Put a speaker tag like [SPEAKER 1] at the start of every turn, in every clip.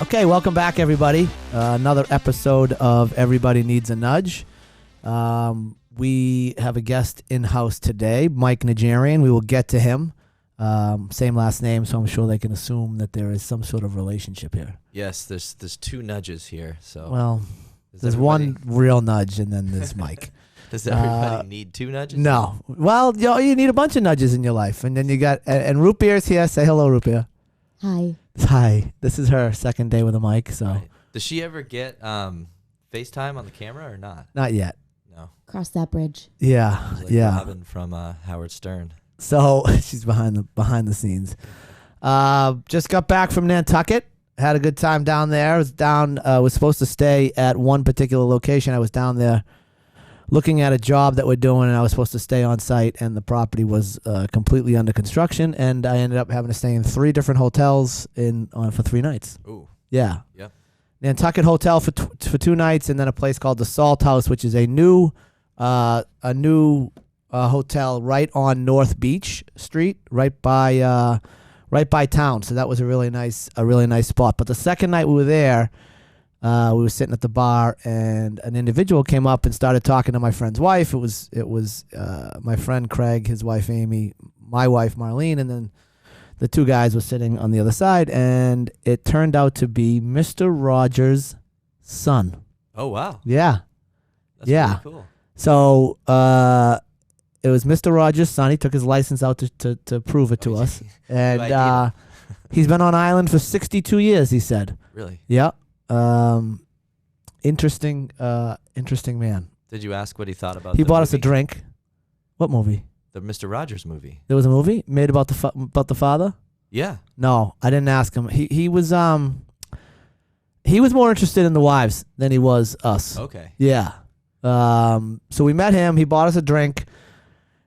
[SPEAKER 1] Okay, welcome back, everybody. Another episode of Everybody Needs a Nudge. We have a guest in-house today, Mike Najarian. We will get to him. Same last name, so I'm sure they can assume that there is some sort of relationship here.
[SPEAKER 2] Yes, there's two nudges here. So
[SPEAKER 1] well, there's one real nudge, and then there's Mike.
[SPEAKER 2] Does everybody need two nudges?
[SPEAKER 1] No. Well, you need a bunch of nudges in your life, and then you got and Root Beer's here. Say hello, Root Beer.
[SPEAKER 3] Hi.
[SPEAKER 1] Hi. This is her second day with a mic, so.
[SPEAKER 2] Right. Does she ever get FaceTime on the camera or not?
[SPEAKER 1] Not yet.
[SPEAKER 2] No.
[SPEAKER 3] Cross that bridge.
[SPEAKER 1] Yeah.
[SPEAKER 2] Like
[SPEAKER 1] yeah.
[SPEAKER 2] Robin from Howard Stern.
[SPEAKER 1] So she's behind the scenes. Just got back from Nantucket. Had a good time down there. I was was supposed to stay at one particular location. I was down there looking at a job that we're doing, and I was supposed to stay on site, and the property was completely under construction, and I ended up having to stay in 3 different hotels for 3 nights.
[SPEAKER 2] Ooh.
[SPEAKER 1] Yeah.
[SPEAKER 2] Yep.
[SPEAKER 1] Nantucket Hotel for 2 nights, and then a place called the Salt House, which is a new hotel right on North Beach Street, right by town. So that was a really nice spot. But the second night we were there, we were sitting at the bar, and an individual came up and started talking to my friend's wife. It was my friend Craig, his wife Amy, my wife Marlene, and then the 2 guys were sitting on the other side, and it turned out to be Mr. Rogers' son.
[SPEAKER 2] Oh wow.
[SPEAKER 1] Yeah.
[SPEAKER 2] That's
[SPEAKER 1] yeah.
[SPEAKER 2] Really cool.
[SPEAKER 1] So it was Mr. Rogers' son. He took his license out to prove it to us, and he's been on island for 62 years. He said.
[SPEAKER 2] Really?
[SPEAKER 1] Yeah. Interesting man.
[SPEAKER 2] Did you ask what he thought about?
[SPEAKER 1] He bought us a drink. What movie?
[SPEAKER 2] The Mr. Rogers movie.
[SPEAKER 1] There was a movie made about the father.
[SPEAKER 2] Yeah.
[SPEAKER 1] No, I didn't ask him. He was more interested in the wives than he was us.
[SPEAKER 2] Okay.
[SPEAKER 1] Yeah. So we met him. He bought us a drink.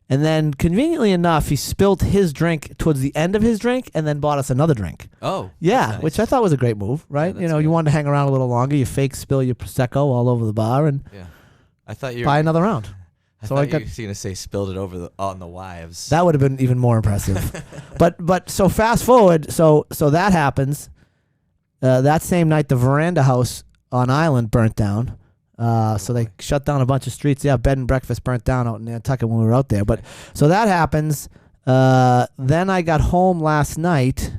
[SPEAKER 1] And then, conveniently enough, he spilled his drink towards the end of his drink and then bought us another drink.
[SPEAKER 2] Oh.
[SPEAKER 1] Yeah,
[SPEAKER 2] nice.
[SPEAKER 1] which I thought was a great move, right?
[SPEAKER 2] Yeah,
[SPEAKER 1] you wanted to hang around a little longer. You fake spill your Prosecco all over the bar and
[SPEAKER 2] I thought you
[SPEAKER 1] buy another round.
[SPEAKER 2] I thought you were going to say spilled it on the wives.
[SPEAKER 1] That would have been even more impressive. but so fast forward, so that happens. That same night, the Veranda House on Island burnt down. So they shut down a bunch of streets. Yeah, bed and breakfast burnt down out in Nantucket when we were out there. But so that happens. Then I got home last night,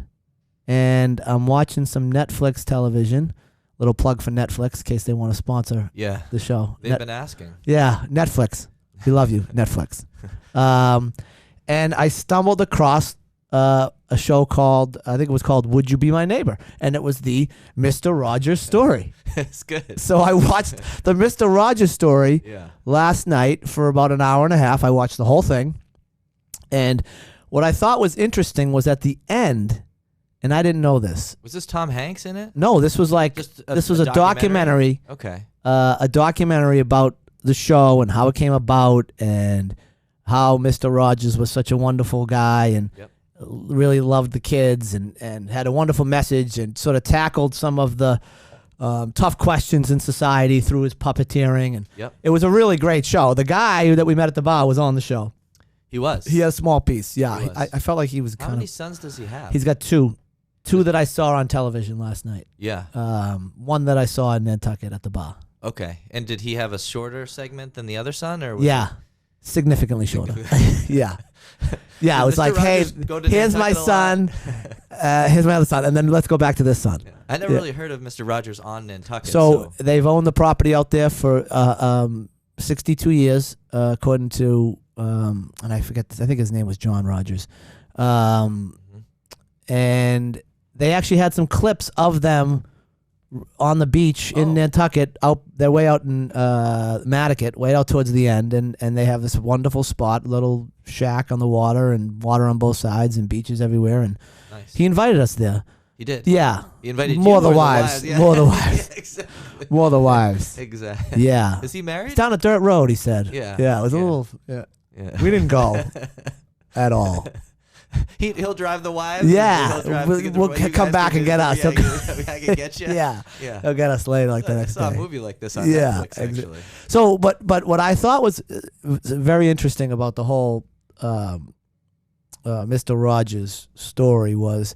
[SPEAKER 1] and I'm watching some Netflix television. Little plug for Netflix in case they want to sponsor the show.
[SPEAKER 2] They've been asking.
[SPEAKER 1] Yeah, Netflix. We love you, Netflix. And I stumbled across a show called, I think it was called Would You Be My Neighbor? And it was the Mr. Rogers story.
[SPEAKER 2] It's good.
[SPEAKER 1] So I watched the Mr. Rogers story last night for about an hour and a half. I watched the whole thing. And what I thought was interesting was at the end, and I didn't know this.
[SPEAKER 2] Was this Tom Hanks in it?
[SPEAKER 1] No, this was like, this was a documentary.
[SPEAKER 2] Okay.
[SPEAKER 1] A documentary about the show and how it came about and how Mr. Rogers was such a wonderful guy and really loved the kids and had a wonderful message and sort of tackled some of the tough questions in society through his puppeteering. And it was a really great show. The guy that we met at the bar was on the show.
[SPEAKER 2] He was?
[SPEAKER 1] He had a small piece, yeah. I felt like he was kind of...
[SPEAKER 2] How many sons does he have?
[SPEAKER 1] He's got 2. 2 that I saw on television last night.
[SPEAKER 2] Yeah.
[SPEAKER 1] One that I saw in Nantucket at the bar.
[SPEAKER 2] Okay. And did he have a shorter segment than the other son? Or
[SPEAKER 1] significantly shorter. Yeah. Yeah, it was like, hey, here's my son, here's my other son, and then let's go back to this son.
[SPEAKER 2] Yeah. I never really heard of Mr. Rogers on Nantucket.
[SPEAKER 1] So they've owned the property out there for 62 years, according to, and I think his name was John Rogers. And they actually had some clips of them on the beach in Nantucket, they're way out in Matticat, way out towards the end, and they have this wonderful spot, little shack on the water, and water on both sides, and beaches everywhere. And he invited us there.
[SPEAKER 2] He did.
[SPEAKER 1] Yeah.
[SPEAKER 2] He invited
[SPEAKER 1] more
[SPEAKER 2] you
[SPEAKER 1] the wives.
[SPEAKER 2] Yeah.
[SPEAKER 1] More the wives.
[SPEAKER 2] Exactly.
[SPEAKER 1] More the wives.
[SPEAKER 2] Exactly.
[SPEAKER 1] Yeah.
[SPEAKER 2] Is he married?
[SPEAKER 1] It's down a dirt road. He said.
[SPEAKER 2] Yeah.
[SPEAKER 1] Yeah. It was a little. Yeah. We didn't go at all.
[SPEAKER 2] He'll drive the wives.
[SPEAKER 1] Yeah, we'll come back and get us.
[SPEAKER 2] I can get you.
[SPEAKER 1] Yeah, he'll get us later like the next day.
[SPEAKER 2] I saw a movie like this on Netflix, actually.
[SPEAKER 1] So, but what I thought was very interesting about the whole Mr. Rogers story was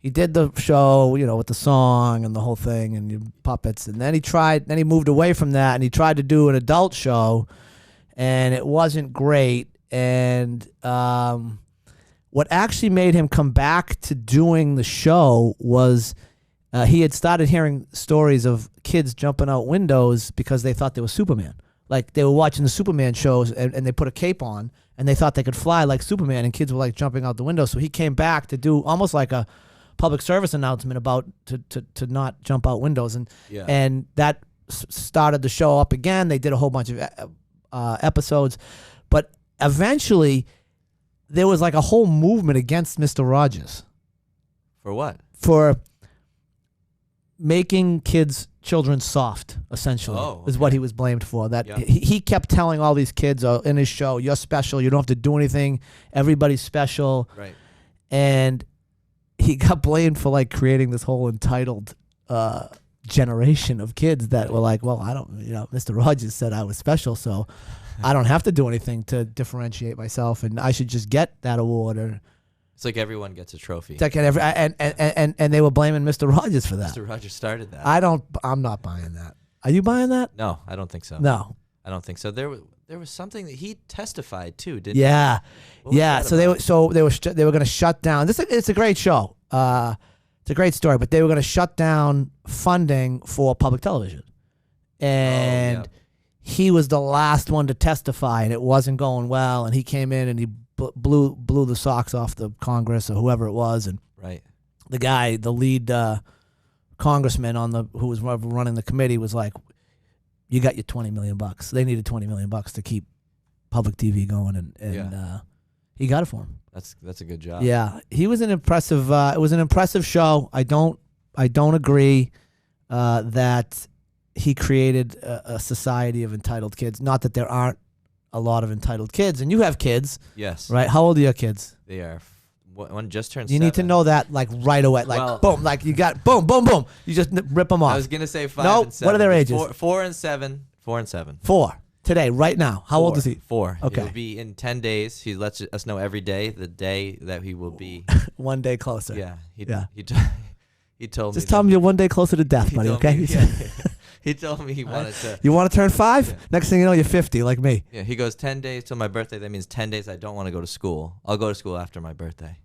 [SPEAKER 1] he did the show, you know, with the song and the whole thing and your puppets, and then he moved away from that and he tried to do an adult show, and it wasn't great. And what actually made him come back to doing the show was he had started hearing stories of kids jumping out windows because they thought they were Superman. Like they were watching the Superman shows and they put a cape on and they thought they could fly like Superman, and kids were like jumping out the window. So he came back to do almost like a public service announcement about to not jump out windows, and that started the show up again. They did a whole bunch of episodes, but eventually there was like a whole movement against Mr. Rogers.
[SPEAKER 2] For what?
[SPEAKER 1] For making children soft, essentially, is what he was blamed for. That he kept telling all these kids in his show, "You're special. You don't have to do anything. Everybody's special."
[SPEAKER 2] Right.
[SPEAKER 1] And he got blamed for like creating this whole entitled generation of kids that were like, "Well, I don't, Mr. Rogers said I was special, so I don't have to do anything to differentiate myself, and I should just get that award." Or
[SPEAKER 2] it's like everyone gets a trophy.
[SPEAKER 1] It's like and they were blaming Mr. Rogers for that.
[SPEAKER 2] Mr. Rogers started that.
[SPEAKER 1] I'm not buying that. Are you buying that?
[SPEAKER 2] No, I don't think so.
[SPEAKER 1] No,
[SPEAKER 2] I don't think so. There was something that he testified too, didn't
[SPEAKER 1] yeah.
[SPEAKER 2] he?
[SPEAKER 1] Yeah. So they were going to shut down. It's a great show. It's a great story, but they were going to shut down funding for public television, and he was the last one to testify, and it wasn't going well. And he came in and he blew the socks off the Congress or whoever it was, and the lead congressman who was running the committee was like, "You got your $20 million." They needed $20 million to keep public TV going, and he got it for him.
[SPEAKER 2] That's a good job.
[SPEAKER 1] Yeah, he was an impressive. It was an impressive show. I don't agree that he created a society of entitled kids. Not that there aren't a lot of entitled kids, and you have kids.
[SPEAKER 2] Yes.
[SPEAKER 1] Right. How old are your kids?
[SPEAKER 2] They are. One just turned.
[SPEAKER 1] You
[SPEAKER 2] 7.
[SPEAKER 1] need to know that like right away. Like boom. Like you got boom, boom, boom. You just rip them off.
[SPEAKER 2] I was gonna say 5
[SPEAKER 1] no,
[SPEAKER 2] and 7.
[SPEAKER 1] What are their ages?
[SPEAKER 2] 4 and 7. 4 and 7.
[SPEAKER 1] 4. Today, right now. How old is he?
[SPEAKER 2] 4.
[SPEAKER 1] Okay.
[SPEAKER 2] It'll be in 10 days. He lets us know every day the day that he will be.
[SPEAKER 1] One day closer.
[SPEAKER 2] Yeah. He told me.
[SPEAKER 1] Just tell him you're one day closer to death, buddy. Okay.
[SPEAKER 2] He told me he wanted to.
[SPEAKER 1] You want to turn 5?
[SPEAKER 2] Yeah.
[SPEAKER 1] Next thing you know, you're 50, like me.
[SPEAKER 2] Yeah. He goes 10 days till my birthday. That means 10 days I don't want to go to school. I'll go to school after my birthday.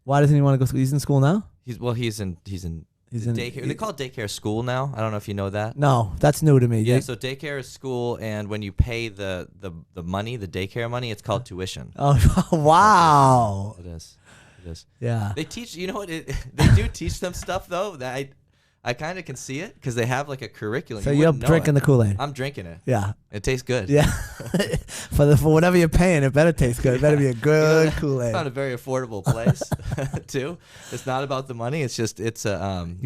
[SPEAKER 1] Why doesn't he want to go to school? He's in school now?
[SPEAKER 2] He's in daycare. They call it daycare school now. I don't know if you know that.
[SPEAKER 1] No, that's new to me.
[SPEAKER 2] Yeah, so daycare is school, and when you pay the money, the daycare money, it's called tuition.
[SPEAKER 1] Oh, wow.
[SPEAKER 2] It is.
[SPEAKER 1] Yeah.
[SPEAKER 2] They teach, you know what? They do teach them stuff, though, that I kind of can see it, because they have, like, a curriculum.
[SPEAKER 1] So you're drinking the Kool-Aid.
[SPEAKER 2] I'm drinking it.
[SPEAKER 1] Yeah.
[SPEAKER 2] It tastes good.
[SPEAKER 1] Yeah. for whatever you're paying, it better taste good. It better be a good Kool-Aid.
[SPEAKER 2] It's not a very affordable place, too. It's not about the money. It's just, you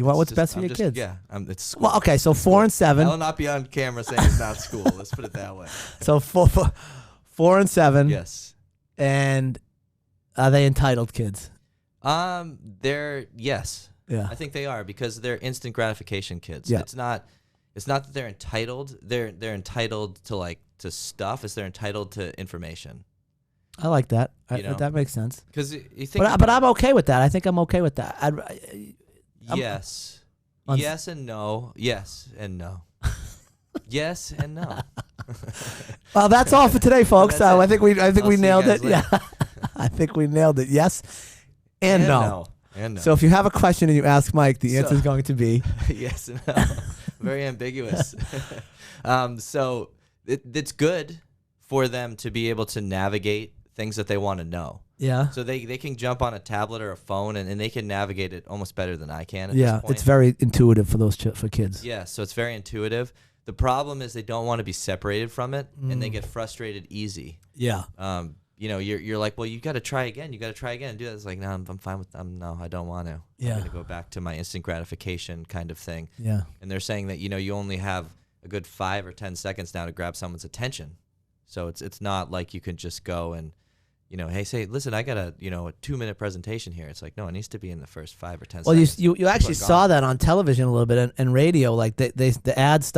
[SPEAKER 1] want what's best for your kids.
[SPEAKER 2] Yeah. It's school.
[SPEAKER 1] Well, okay, so 4 and 7.
[SPEAKER 2] I will not be on camera saying it's not school. Let's put it that way.
[SPEAKER 1] So 4 and 7.
[SPEAKER 2] Yes. And
[SPEAKER 1] are they entitled kids?
[SPEAKER 2] Yes.
[SPEAKER 1] Yeah.
[SPEAKER 2] I think they are, because they're instant gratification kids.
[SPEAKER 1] Yeah.
[SPEAKER 2] It's not that they're entitled. They're entitled to stuff. They're entitled to information.
[SPEAKER 1] I like that. That makes sense.
[SPEAKER 2] Because you think,
[SPEAKER 1] but I'm okay with that. I think I'm okay with that.
[SPEAKER 2] Yes. Yes and no. Yes and no. Yes and no.
[SPEAKER 1] Well, that's all for today, folks. I think we nailed it.
[SPEAKER 2] Later.
[SPEAKER 1] Yeah. I think we nailed it. Yes and no.
[SPEAKER 2] And no.
[SPEAKER 1] So if you have a question and you ask Mike, the answer is going to be
[SPEAKER 2] yes and no. Very ambiguous. So it's good for them to be able to navigate things that they want to know.
[SPEAKER 1] Yeah.
[SPEAKER 2] So they can jump on a tablet or a phone and they can navigate it almost better than I can at
[SPEAKER 1] yeah,
[SPEAKER 2] this point.
[SPEAKER 1] it's very intuitive for kids.
[SPEAKER 2] Yeah, so it's very intuitive. The problem is they don't want to be separated from it, and they get frustrated easy.
[SPEAKER 1] Yeah.
[SPEAKER 2] You're like, well, you got to try again. You got to try again and do that. It's like, no, I'm fine with them. No, I don't want to.
[SPEAKER 1] Yeah.
[SPEAKER 2] I'm going to go back to my instant gratification kind of thing.
[SPEAKER 1] Yeah.
[SPEAKER 2] And they're saying that, you only have a good 5 or 10 seconds now to grab someone's attention. So it's not like you can just go and, hey, say, listen, I got a 2-minute presentation here. It's like, no, it needs to be in the first 5 or 10 seconds.
[SPEAKER 1] Well, you actually saw that on television a little bit and radio. Like the ads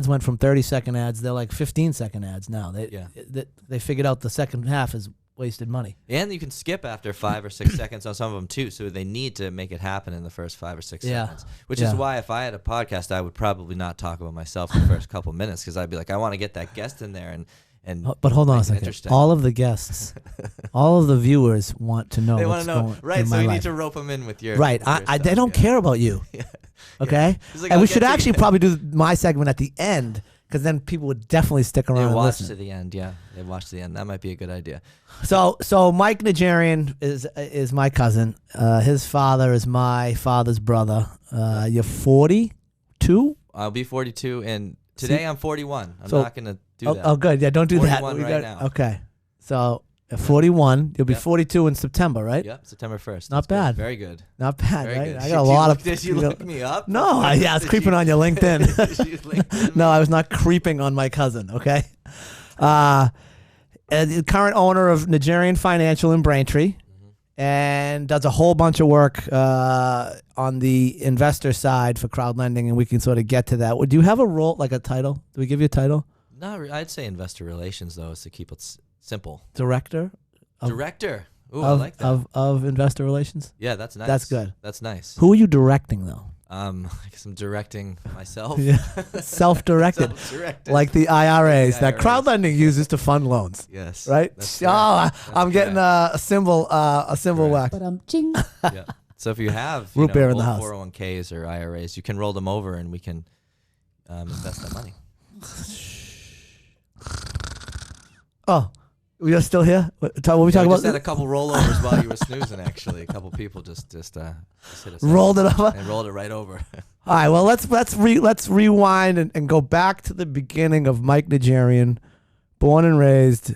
[SPEAKER 1] went from 30-second ads. They're like 15-second ads now. They figured out the second half is wasted money.
[SPEAKER 2] And you can skip after 5 or 6 seconds on some of them too. So they need to make it happen in the first 5 or 6 seconds. Which is why if I had a podcast, I would probably not talk about myself in the first couple minutes because I'd be like, I want to get that guest in there and.
[SPEAKER 1] But hold on a second. All of the guests, all of the viewers want to know.
[SPEAKER 2] They
[SPEAKER 1] want to
[SPEAKER 2] know, right? So you need to rope them in with your
[SPEAKER 1] right. They don't care about you. Okay,
[SPEAKER 2] like,
[SPEAKER 1] and we should actually probably do my segment at the end. Because then people would definitely stick around and
[SPEAKER 2] watch
[SPEAKER 1] listen.
[SPEAKER 2] to the end. Yeah, they watch to the end. That might be a good idea.
[SPEAKER 1] So Mike Najarian is my cousin. His father is my father's brother. You're 42?
[SPEAKER 2] I'll be 42, and today I'm 41. I'm not gonna do that.
[SPEAKER 1] Oh, good. Yeah, don't do that.
[SPEAKER 2] Now.
[SPEAKER 1] Okay. So 41. You'll be 42 in September, right?
[SPEAKER 2] Yep, September 1st.
[SPEAKER 1] Not bad.
[SPEAKER 2] Very good.
[SPEAKER 1] Not bad,
[SPEAKER 2] Very
[SPEAKER 1] right?
[SPEAKER 2] good.
[SPEAKER 1] I got a lot of.
[SPEAKER 2] Did you look me up?
[SPEAKER 1] No, I was creeping on your LinkedIn. No, I was not creeping on my cousin. Okay. The current owner of Najarian Financial in Braintree, and does a whole bunch of work on the investor side for crowd lending, and we can sort of get to that. Would you have a role, like a title? Do we give you a title?
[SPEAKER 2] No, I'd say investor relations though, is to keep it simple.
[SPEAKER 1] Director.
[SPEAKER 2] Ooh, I like that.
[SPEAKER 1] Of investor relations.
[SPEAKER 2] Yeah, that's nice.
[SPEAKER 1] That's good.
[SPEAKER 2] That's nice.
[SPEAKER 1] Who are you directing though?
[SPEAKER 2] I guess I'm directing myself.
[SPEAKER 1] Yeah. Self-directed. Like the IRAs that crowd lending uses to fund loans.
[SPEAKER 2] Yes.
[SPEAKER 1] Right? I'm getting a symbol whack.
[SPEAKER 2] Yeah. So if you have
[SPEAKER 1] root beer in the
[SPEAKER 2] old
[SPEAKER 1] house.
[SPEAKER 2] 401ks or IRAs, you can roll them over and we can invest that money.
[SPEAKER 1] Oh, we are still here? What we talking about?
[SPEAKER 2] Just had a couple rollovers while you were snoozing, actually. A couple people just hit us
[SPEAKER 1] rolled it over?
[SPEAKER 2] And rolled it right over.
[SPEAKER 1] All right, well, let's rewind and go back to the beginning of Mike Najarian, born and raised,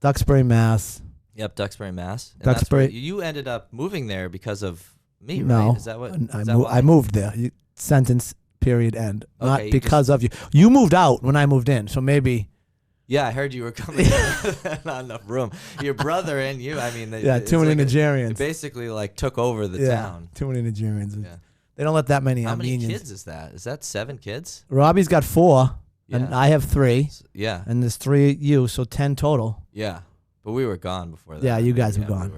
[SPEAKER 1] Duxbury, Mass.
[SPEAKER 2] Yep, Duxbury, Mass. And
[SPEAKER 1] Duxbury.
[SPEAKER 2] You ended up moving there because of me,
[SPEAKER 1] no,
[SPEAKER 2] right? Is that what?
[SPEAKER 1] I moved there. Sentence, period, end.
[SPEAKER 2] Okay,
[SPEAKER 1] not because of you. You moved out when I moved in, so maybe...
[SPEAKER 2] Yeah, I heard you were coming. Not enough room. Your brother and you. I mean,
[SPEAKER 1] too many Najarians.
[SPEAKER 2] It basically like took over the town.
[SPEAKER 1] Too many Najarians. Yeah. They don't let that many.
[SPEAKER 2] How many
[SPEAKER 1] Armenians.
[SPEAKER 2] kids is that? Is that 7 kids?
[SPEAKER 1] Robbie's got 4, and I have 3.
[SPEAKER 2] Yeah,
[SPEAKER 1] and there's 3 you, so 10 total.
[SPEAKER 2] Yeah, but we were gone before that.
[SPEAKER 1] Yeah, you guys were gone.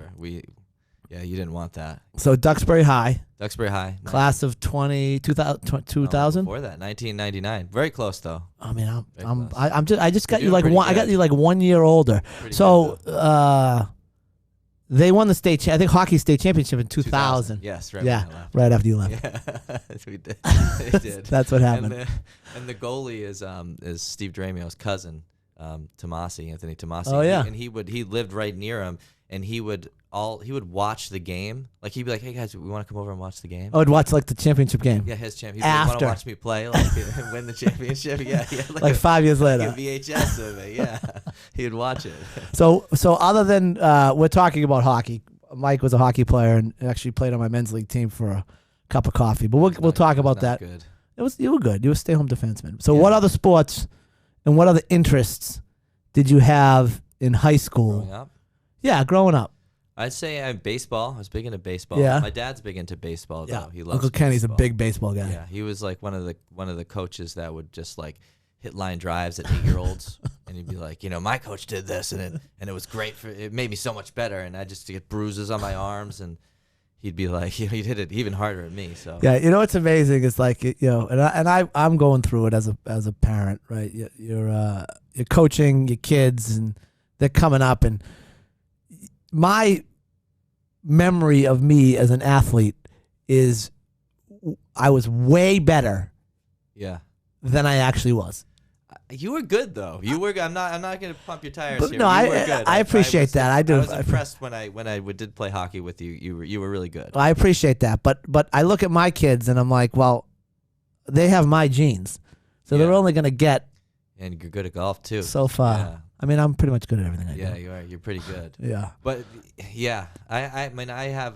[SPEAKER 2] Yeah, you didn't want that.
[SPEAKER 1] So Duxbury High.
[SPEAKER 2] Duxbury High.
[SPEAKER 1] Class of 2000.
[SPEAKER 2] Before that, 1999. Very close though.
[SPEAKER 1] I mean, I just got you like
[SPEAKER 2] one.
[SPEAKER 1] I got you like 1 year older. So they won the state. I think hockey state championship in 2000.
[SPEAKER 2] Yes, right.
[SPEAKER 1] Yeah, right after you left.
[SPEAKER 2] Yeah, we did. They did.
[SPEAKER 1] That's what happened.
[SPEAKER 2] And the goalie is Steve Drameo's cousin, Anthony Tomasi.
[SPEAKER 1] Oh yeah.
[SPEAKER 2] And he lived right near him, and he would watch the game. Like he'd be like, "Hey guys, we want to come over and watch the game."
[SPEAKER 1] Oh, I'd watch like the championship game.
[SPEAKER 2] Yeah, his champ. He'd want to watch me play, like and win the championship. Yeah,
[SPEAKER 1] like 5 years later.
[SPEAKER 2] Like a VHS of it. Yeah, he'd watch it.
[SPEAKER 1] So other than we're talking about hockey, Mike was a hockey player and actually played on my men's league team for a cup of coffee. But we'll talk about that.
[SPEAKER 2] Good.
[SPEAKER 1] You were good. You were a stay-home defenseman. So what other sports and what other interests did you have in high school?
[SPEAKER 2] Growing up?
[SPEAKER 1] Yeah, growing up.
[SPEAKER 2] I'd say baseball. I was big into baseball.
[SPEAKER 1] Yeah.
[SPEAKER 2] My dad's big into baseball though.
[SPEAKER 1] Yeah.
[SPEAKER 2] He loves
[SPEAKER 1] Uncle Kenny's
[SPEAKER 2] baseball.
[SPEAKER 1] a big baseball guy.
[SPEAKER 2] Yeah, he was like one of the coaches that would just like hit line drives at 8-year-olds, and he'd be like, my coach did this, and it was great it made me so much better, and I just get bruises on my arms, and he'd be like, he'd hit it even harder at me. So
[SPEAKER 1] yeah, what's amazing is like I'm going through it as a parent, right? You're coaching your kids, and they're coming up, and my memory of me as an athlete is I was way better than I actually was.
[SPEAKER 2] You were good though. You were. I'm not going to pump your tires
[SPEAKER 1] but
[SPEAKER 2] here.
[SPEAKER 1] No,
[SPEAKER 2] you were good.
[SPEAKER 1] I appreciate that. I do.
[SPEAKER 2] I was impressed when I did play hockey with you. You were really good.
[SPEAKER 1] I appreciate that. But I look at my kids and I'm like, well, they have my genes, so they're only going to get. And
[SPEAKER 2] you're good at golf too.
[SPEAKER 1] So far. Yeah. I mean, I'm pretty much good at everything I do.
[SPEAKER 2] Yeah, you are. You're pretty good.
[SPEAKER 1] Yeah.
[SPEAKER 2] But yeah, I mean, I have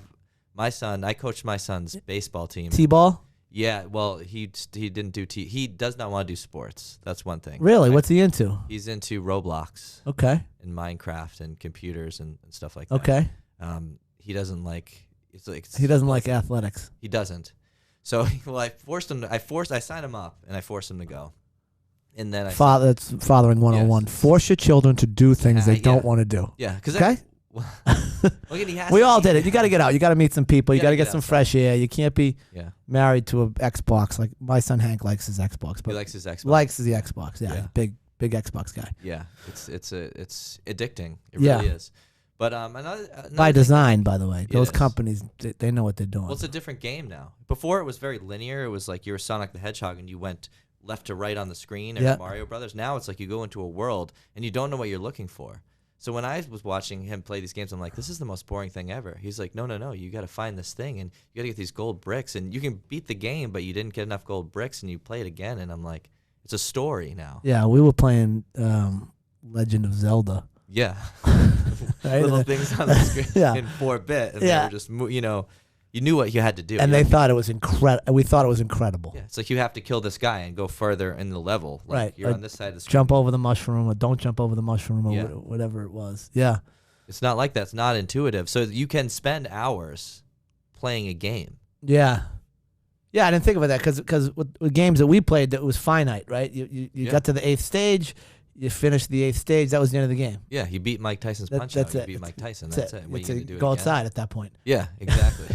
[SPEAKER 2] my son. I coached my son's baseball team.
[SPEAKER 1] T-ball.
[SPEAKER 2] Yeah, well, he didn't do he does not want to do sports. That's one thing.
[SPEAKER 1] Really? What's he into?
[SPEAKER 2] He's into Roblox.
[SPEAKER 1] Okay.
[SPEAKER 2] And Minecraft and computers and stuff like that.
[SPEAKER 1] Okay.
[SPEAKER 2] He doesn't like
[SPEAKER 1] he doesn't like athletics.
[SPEAKER 2] He doesn't. So I forced him. I signed him up and I forced him to go. And then
[SPEAKER 1] that's fathering 101. Yes. Force your children to do things they don't want to do.
[SPEAKER 2] Yeah, because Look at he has
[SPEAKER 1] We
[SPEAKER 2] to
[SPEAKER 1] all
[SPEAKER 2] be-
[SPEAKER 1] did it. You got to get out. You got to meet some people. You
[SPEAKER 2] You
[SPEAKER 1] got to
[SPEAKER 2] gotta
[SPEAKER 1] get
[SPEAKER 2] get
[SPEAKER 1] some
[SPEAKER 2] outside.
[SPEAKER 1] fresh air. You can't be
[SPEAKER 2] Yeah,
[SPEAKER 1] married to an Xbox. Like my son Hank likes his Xbox,
[SPEAKER 2] he
[SPEAKER 1] but
[SPEAKER 2] likes his Xbox.
[SPEAKER 1] likes the Xbox. Yeah,
[SPEAKER 2] Yeah.
[SPEAKER 1] big Xbox guy.
[SPEAKER 2] Yeah, it's addicting. It
[SPEAKER 1] Yeah.
[SPEAKER 2] really is. But another
[SPEAKER 1] By
[SPEAKER 2] thing-
[SPEAKER 1] design, by the way.
[SPEAKER 2] It
[SPEAKER 1] Those
[SPEAKER 2] is.
[SPEAKER 1] companies, they know what they're doing.
[SPEAKER 2] Well, it's a different game now. Before it was very linear. It was like you were Sonic the Hedgehog and you went left to right on the screen, or
[SPEAKER 1] Yeah.
[SPEAKER 2] Mario Brothers. Now it's like you go into a world and you don't know what you're looking for. So when I was watching him play these games, I'm like, this is the most boring thing ever. He's like, no, you got to find this thing and you got to get these gold bricks, and you can beat the game, but you didn't get enough gold bricks, and you play it again. And I'm like, it's a story now.
[SPEAKER 1] Yeah, we were playing Legend of Zelda.
[SPEAKER 2] Yeah.
[SPEAKER 1] Right?
[SPEAKER 2] Little things on the screen
[SPEAKER 1] Yeah.
[SPEAKER 2] in 4-bit, and
[SPEAKER 1] Yeah.
[SPEAKER 2] they were just, you knew what you had to do.
[SPEAKER 1] And
[SPEAKER 2] You
[SPEAKER 1] they
[SPEAKER 2] had-
[SPEAKER 1] thought it was incredible. We thought it was incredible.
[SPEAKER 2] yeah, it's like you have to kill this guy and go further in the level. Like
[SPEAKER 1] Right.
[SPEAKER 2] You're
[SPEAKER 1] Or
[SPEAKER 2] on this side of the screen.
[SPEAKER 1] Jump over the mushroom, or don't jump over the mushroom, or
[SPEAKER 2] Yeah.
[SPEAKER 1] whatever it was. Yeah.
[SPEAKER 2] It's not like that. It's not intuitive. So you can spend hours playing a game.
[SPEAKER 1] Yeah. Yeah, I didn't think about that because with games that we played, that was finite, right? You
[SPEAKER 2] Yeah.
[SPEAKER 1] got to the 8th stage, you finished the 8th stage, that was the end of the game.
[SPEAKER 2] Yeah, you beat Mike Tyson's punch
[SPEAKER 1] that's
[SPEAKER 2] out. You
[SPEAKER 1] it.
[SPEAKER 2] beat Mike Tyson.
[SPEAKER 1] That's
[SPEAKER 2] That's
[SPEAKER 1] it.
[SPEAKER 2] it. What,
[SPEAKER 1] It's
[SPEAKER 2] you
[SPEAKER 1] a-
[SPEAKER 2] gonna do it
[SPEAKER 1] go
[SPEAKER 2] again?
[SPEAKER 1] outside at that point.
[SPEAKER 2] Yeah, exactly.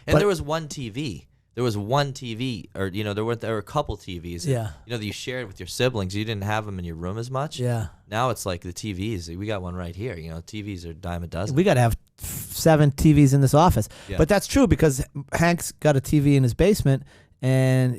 [SPEAKER 2] And
[SPEAKER 1] But-
[SPEAKER 2] there was one TV. There was one TV, or there were a couple TVs.
[SPEAKER 1] Yeah.
[SPEAKER 2] That you shared with your siblings. You didn't have them in your room as much.
[SPEAKER 1] Yeah.
[SPEAKER 2] Now it's like the TVs. We got one right here. TVs are a dime a dozen.
[SPEAKER 1] We got to have 7 TVs in this office.
[SPEAKER 2] Yeah.
[SPEAKER 1] But that's true because Hank's got a TV in his basement, and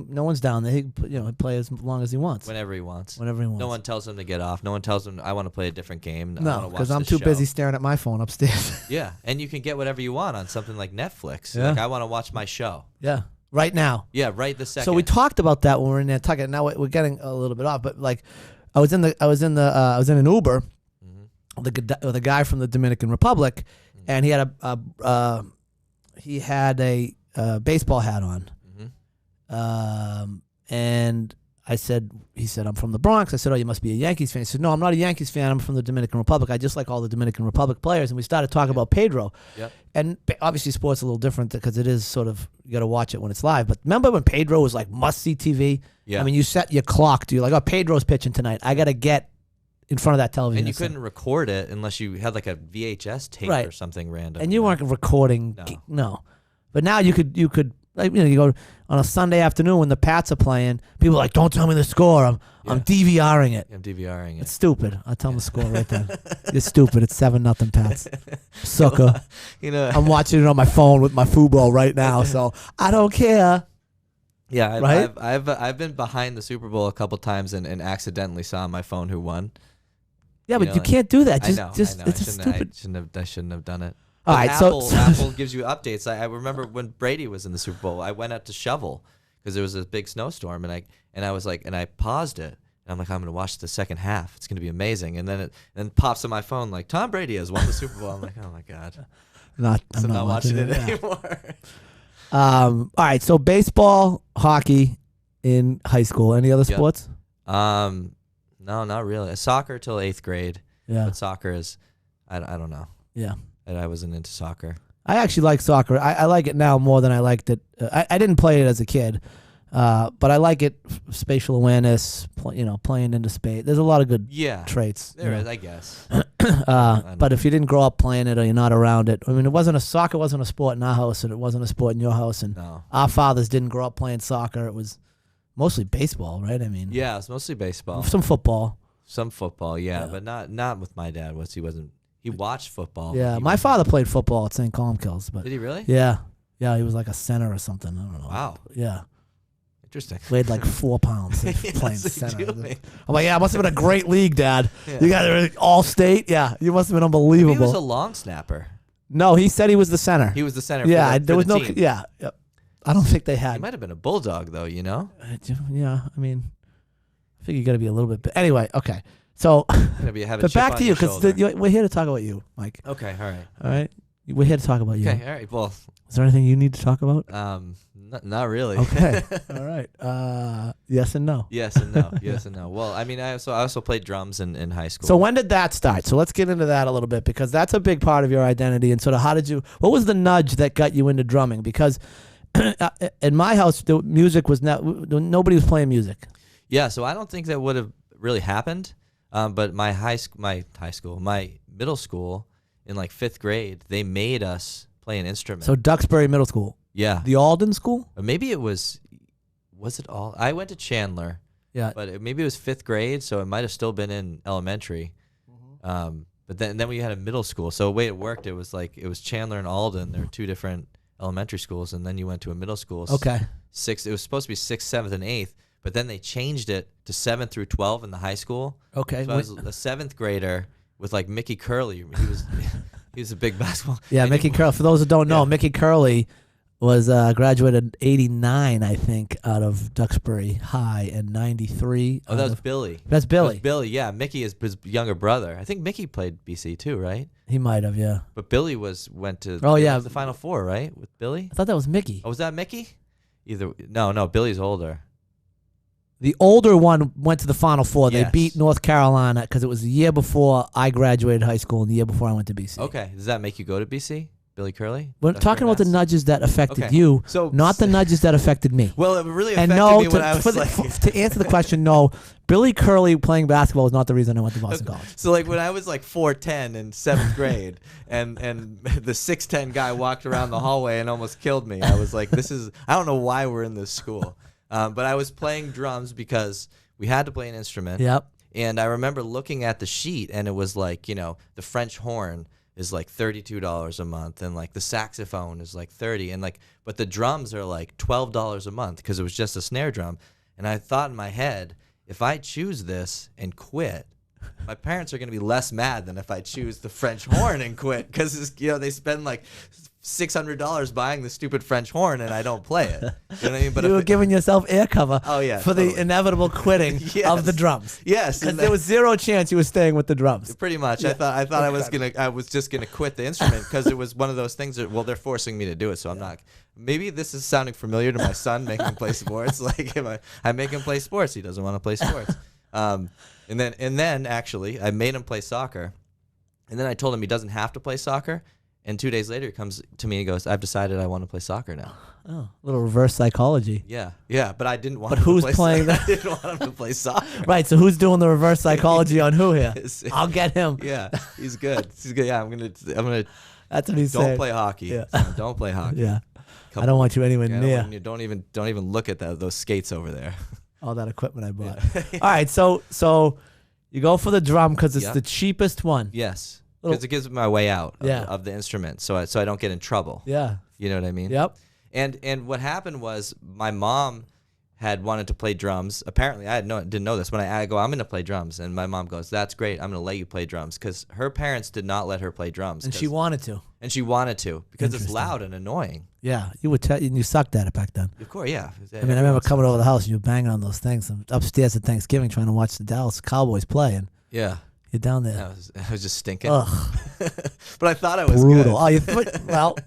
[SPEAKER 1] no one's down there. He can play as long as he wants.
[SPEAKER 2] Whenever he wants.
[SPEAKER 1] Whenever he wants.
[SPEAKER 2] No one tells him to get off. No one tells him, I want to play a different game. I
[SPEAKER 1] No,
[SPEAKER 2] wanna watch
[SPEAKER 1] because I'm
[SPEAKER 2] this
[SPEAKER 1] too
[SPEAKER 2] show."
[SPEAKER 1] busy staring at my phone upstairs.
[SPEAKER 2] Yeah, and you can get whatever you want on something like Netflix.
[SPEAKER 1] Yeah.
[SPEAKER 2] Like, I want to watch my show.
[SPEAKER 1] Yeah. Right now.
[SPEAKER 2] Yeah, right this second.
[SPEAKER 1] So we talked about that when we were in Nantucket. Now we're getting a little bit off, but like, I was in an Uber with a guy from the Dominican Republic, and he had a baseball hat on, and he said, I'm from the Bronx. I said, oh, you must be a Yankees fan. He said, no, I'm not a Yankees fan. I'm from the Dominican Republic. I just like all the Dominican Republic players. And we started talking about Pedro.
[SPEAKER 2] Yep.
[SPEAKER 1] And obviously sports is a little different because it is sort of, you got to watch it when it's live. But remember when Pedro was like must-see TV?
[SPEAKER 2] Yeah.
[SPEAKER 1] I mean, you set your clock to, you're like, oh, Pedro's pitching tonight. I got to get in front of that television.
[SPEAKER 2] And you
[SPEAKER 1] at some-
[SPEAKER 2] couldn't record it unless you had like a VHS tape
[SPEAKER 1] Right.
[SPEAKER 2] or something random.
[SPEAKER 1] And you weren't recording.
[SPEAKER 2] No.
[SPEAKER 1] No. But now you could like, you go on a Sunday afternoon when the Pats are playing, people are like, don't tell me the score. I'm DVRing it.
[SPEAKER 2] I'm DVRing it.
[SPEAKER 1] It's stupid. I'll tell them the score right then. It's stupid. It's 7-0 Pats. Sucker. I'm watching it on my phone with my Fubo right now, so I don't care.
[SPEAKER 2] Yeah,
[SPEAKER 1] Right?
[SPEAKER 2] I've been behind the Super Bowl a couple times and accidentally saw on my phone who won.
[SPEAKER 1] Yeah, but you
[SPEAKER 2] like-
[SPEAKER 1] can't do that.
[SPEAKER 2] I know.
[SPEAKER 1] It's
[SPEAKER 2] I
[SPEAKER 1] a stupid.
[SPEAKER 2] I shouldn't have done it.
[SPEAKER 1] All
[SPEAKER 2] But
[SPEAKER 1] right, so
[SPEAKER 2] Apple gives you updates. I remember when Brady was in the Super Bowl, I went out to shovel because there was a big snowstorm, and I was like, and I paused it. And I'm like, I'm gonna watch the second half. It's gonna be amazing. And then it pops on my phone like Tom Brady has won the Super Bowl. I'm like, oh my god.
[SPEAKER 1] I'm
[SPEAKER 2] Not watching it
[SPEAKER 1] yeah.
[SPEAKER 2] anymore.
[SPEAKER 1] All right, so baseball, hockey in high school. Any other
[SPEAKER 2] Yep.
[SPEAKER 1] sports?
[SPEAKER 2] No, not really. Soccer till 8th grade.
[SPEAKER 1] Yeah,
[SPEAKER 2] But soccer is, I don't know.
[SPEAKER 1] yeah.
[SPEAKER 2] I wasn't into soccer.
[SPEAKER 1] I actually like soccer. I like it now more than I liked it. I didn't play it as a kid, but I like it. Spatial awareness, playing into space. There's a lot of good
[SPEAKER 2] Yeah,
[SPEAKER 1] traits.
[SPEAKER 2] there is, I guess.
[SPEAKER 1] But if you didn't grow up playing it or you're not around it, I mean, soccer wasn't a sport in our house, and it wasn't a sport in your house, and
[SPEAKER 2] No.
[SPEAKER 1] our fathers didn't grow up playing soccer. It was mostly baseball, right? I mean,
[SPEAKER 2] Yeah, it's mostly baseball.
[SPEAKER 1] some football.
[SPEAKER 2] Some football, yeah,
[SPEAKER 1] Yeah.
[SPEAKER 2] but not with my dad. He watched football.
[SPEAKER 1] Yeah,
[SPEAKER 2] He
[SPEAKER 1] my
[SPEAKER 2] wasn't-
[SPEAKER 1] father played football at St. Columkills, but
[SPEAKER 2] Did he really?
[SPEAKER 1] yeah, he was like a center or something. I don't know.
[SPEAKER 2] Wow.
[SPEAKER 1] Yeah,
[SPEAKER 2] Interesting.
[SPEAKER 1] weighed like 4 pounds
[SPEAKER 2] Yeah,
[SPEAKER 1] playing
[SPEAKER 2] that's what
[SPEAKER 1] center.
[SPEAKER 2] you doing.
[SPEAKER 1] I'm like, yeah, it must have been a great league, Dad.
[SPEAKER 2] Yeah.
[SPEAKER 1] You got all state. Yeah, you must have been
[SPEAKER 2] He
[SPEAKER 1] unbelievable.
[SPEAKER 2] was a long snapper.
[SPEAKER 1] No, he said he was the center.
[SPEAKER 2] He was the center.
[SPEAKER 1] Yeah,
[SPEAKER 2] for the,
[SPEAKER 1] there
[SPEAKER 2] for
[SPEAKER 1] was
[SPEAKER 2] the
[SPEAKER 1] no.
[SPEAKER 2] team.
[SPEAKER 1] Yeah, I don't think they
[SPEAKER 2] He
[SPEAKER 1] had.
[SPEAKER 2] might have been a bulldog, though.
[SPEAKER 1] Yeah, I mean, I think you got to be a little bit. Anyway, okay. So,
[SPEAKER 2] Have a
[SPEAKER 1] but
[SPEAKER 2] chip
[SPEAKER 1] back
[SPEAKER 2] on
[SPEAKER 1] to you
[SPEAKER 2] your
[SPEAKER 1] because
[SPEAKER 2] shoulder.
[SPEAKER 1] we're here to talk about you, Mike.
[SPEAKER 2] Okay, all right.
[SPEAKER 1] All right, we're here to talk about you.
[SPEAKER 2] Okay, all right. Well,
[SPEAKER 1] Is there anything you need to talk about?
[SPEAKER 2] not really.
[SPEAKER 1] Okay. All right. Yes and no.
[SPEAKER 2] Yes and no. Yes and no. Well, I mean, I also played drums in high school.
[SPEAKER 1] So when did that start? So let's get into that a little bit because that's a big part of your identity. And sort of what was the nudge that got you into drumming? Because in my house, the music was nobody was playing music.
[SPEAKER 2] Yeah, so I don't think that would have really happened. But my middle school in like 5th grade, they made us play an instrument.
[SPEAKER 1] So Duxbury Middle School.
[SPEAKER 2] Yeah.
[SPEAKER 1] The Alden School?
[SPEAKER 2] Or maybe it was it all? I went to Chandler.
[SPEAKER 1] Yeah.
[SPEAKER 2] But maybe it was 5th grade, so it might have still been in elementary. But then we had a middle school. So the way it worked, it was Chandler and Alden. There were 2 different elementary schools, and then you went to a middle school.
[SPEAKER 1] Okay.
[SPEAKER 2] It was supposed to be 6th, 7th, and 8th, but then they changed it to 7th through 12 in the high school.
[SPEAKER 1] Okay.
[SPEAKER 2] So I was a 7th grader with like Mickey Curley. He was a big basketball.
[SPEAKER 1] Yeah, Mickey Curley. For those who don't know, Mickey Curley was graduated in 89, I think, out of Duxbury High, and 93.
[SPEAKER 2] Oh, that was Billy.
[SPEAKER 1] That's Billy.
[SPEAKER 2] That was Billy, yeah. Mickey is his younger brother. I think Mickey played BC too, right?
[SPEAKER 1] He might have, yeah.
[SPEAKER 2] But Billy went to the Final Four, right? With Billy?
[SPEAKER 1] I thought that was Mickey.
[SPEAKER 2] Oh, was that Mickey? No, Billy's older.
[SPEAKER 1] The older one went to the Final Four.
[SPEAKER 2] Yes.
[SPEAKER 1] They beat North Carolina because it was the year before I graduated high school and the year before I went to BC.
[SPEAKER 2] Okay. Does that make you go to BC? Billy Curley?
[SPEAKER 1] We're talking about the nudges that affected
[SPEAKER 2] Okay.
[SPEAKER 1] you,
[SPEAKER 2] So-
[SPEAKER 1] not the nudges that affected me.
[SPEAKER 2] Well, it really
[SPEAKER 1] And
[SPEAKER 2] affected
[SPEAKER 1] no,
[SPEAKER 2] me when I was
[SPEAKER 1] to answer the question, no, Billy Curley playing basketball was not the reason I went to Boston College.
[SPEAKER 2] So like when I was like 4'10" in 7th grade, and the 6'10" guy walked around the hallway and almost killed me, I was like, I don't know why we're in this school, but I was playing drums because we had to play an instrument.
[SPEAKER 1] Yep.
[SPEAKER 2] And I remember looking at the sheet, and it was like, the French horn is like $32 a month, and like the saxophone is like $30, and like, but the drums are like $12 a month because it was just a snare drum. And I thought in my head, if I choose this and quit, my parents are going to be less mad than if I choose the French horn and quit, because they spend like $600 buying the stupid French horn and I don't play it. You know what I mean? But
[SPEAKER 1] you were giving yourself air cover for the
[SPEAKER 2] totally.
[SPEAKER 1] inevitable quitting of the drums.
[SPEAKER 2] Yes,
[SPEAKER 1] Because there was zero chance you were staying with the drums.
[SPEAKER 2] pretty much.
[SPEAKER 1] Yeah.
[SPEAKER 2] I thought I was just gonna quit the instrument because it was one of those things that, well, they're forcing me to do it, so I'm not. Maybe this is sounding familiar to my son, making him play sports. Like if I make him play sports, he doesn't want to play sports. And then actually I made him play soccer, and then I told him he doesn't have to play soccer. And 2 days later, he comes to me and goes, "I've decided I want to play soccer now."
[SPEAKER 1] Oh, a little reverse psychology.
[SPEAKER 2] Yeah, but I didn't want.
[SPEAKER 1] But
[SPEAKER 2] him
[SPEAKER 1] who's
[SPEAKER 2] to play
[SPEAKER 1] playing
[SPEAKER 2] I didn't want him to play soccer.
[SPEAKER 1] Right, so who's doing the reverse psychology on who here? I'll get him.
[SPEAKER 2] Yeah, he's good. He's good. Yeah, I'm gonna.
[SPEAKER 1] That's what he's
[SPEAKER 2] Don't
[SPEAKER 1] saying.
[SPEAKER 2] play hockey.
[SPEAKER 1] Yeah.
[SPEAKER 2] Son, don't play hockey.
[SPEAKER 1] Yeah.
[SPEAKER 2] Come
[SPEAKER 1] I don't
[SPEAKER 2] on.
[SPEAKER 1] want you anywhere
[SPEAKER 2] Yeah,
[SPEAKER 1] near
[SPEAKER 2] don't even look at those skates over there.
[SPEAKER 1] all that equipment I bought.
[SPEAKER 2] Yeah.
[SPEAKER 1] All right, so you go for the drum because it's
[SPEAKER 2] Yeah.
[SPEAKER 1] the cheapest one.
[SPEAKER 2] Yes,
[SPEAKER 1] Little-
[SPEAKER 2] because it gives me my way out
[SPEAKER 1] Yeah.
[SPEAKER 2] of the instrument, so I don't get in trouble.
[SPEAKER 1] Yeah.
[SPEAKER 2] You know what I mean?
[SPEAKER 1] Yep.
[SPEAKER 2] And what happened was my mom had wanted to play drums. Apparently, didn't know this. When I go, I'm going to play drums, and my mom goes, "That's great. I'm going to let you play drums," because her parents did not let her play drums.
[SPEAKER 1] And she wanted to.
[SPEAKER 2] And she wanted to because it's
[SPEAKER 1] Interesting.
[SPEAKER 2] loud and annoying.
[SPEAKER 1] Yeah. You would and you sucked at it back then.
[SPEAKER 2] Of course, yeah.
[SPEAKER 1] I mean, I remember coming over the house and you were banging on those things. I'm upstairs at Thanksgiving trying to watch the Dallas Cowboys play, and
[SPEAKER 2] Yeah.
[SPEAKER 1] you're down there.
[SPEAKER 2] I was just stinking.
[SPEAKER 1] Ugh.
[SPEAKER 2] But I thought I was
[SPEAKER 1] Brutal.
[SPEAKER 2] good.
[SPEAKER 1] Oh, well.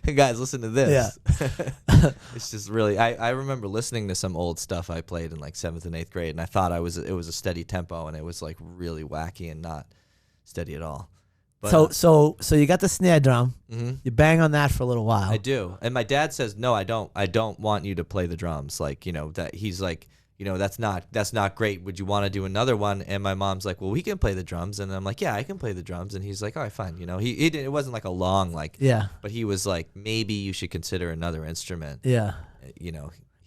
[SPEAKER 2] Hey guys, listen to this. Yeah. It's just really, I remember listening to some old stuff I played in like 7th and 8th grade, and I thought it was a steady tempo, and it was like really wacky and not steady at all. But,
[SPEAKER 1] So you got the snare drum.
[SPEAKER 2] Mhm.
[SPEAKER 1] You bang on that for a little while.
[SPEAKER 2] I do. And my dad says, "No, I don't want you to play the drums." Like, that he's like, that's not great. Would you want to do another one? And my mom's like, "Well, we can play the drums." And I'm like, "Yeah, I can play the drums." And he's like, "All right, fine." He didn't, it wasn't like a long, like,
[SPEAKER 1] Yeah.
[SPEAKER 2] but he was like, "Maybe you should consider another instrument."
[SPEAKER 1] Yeah.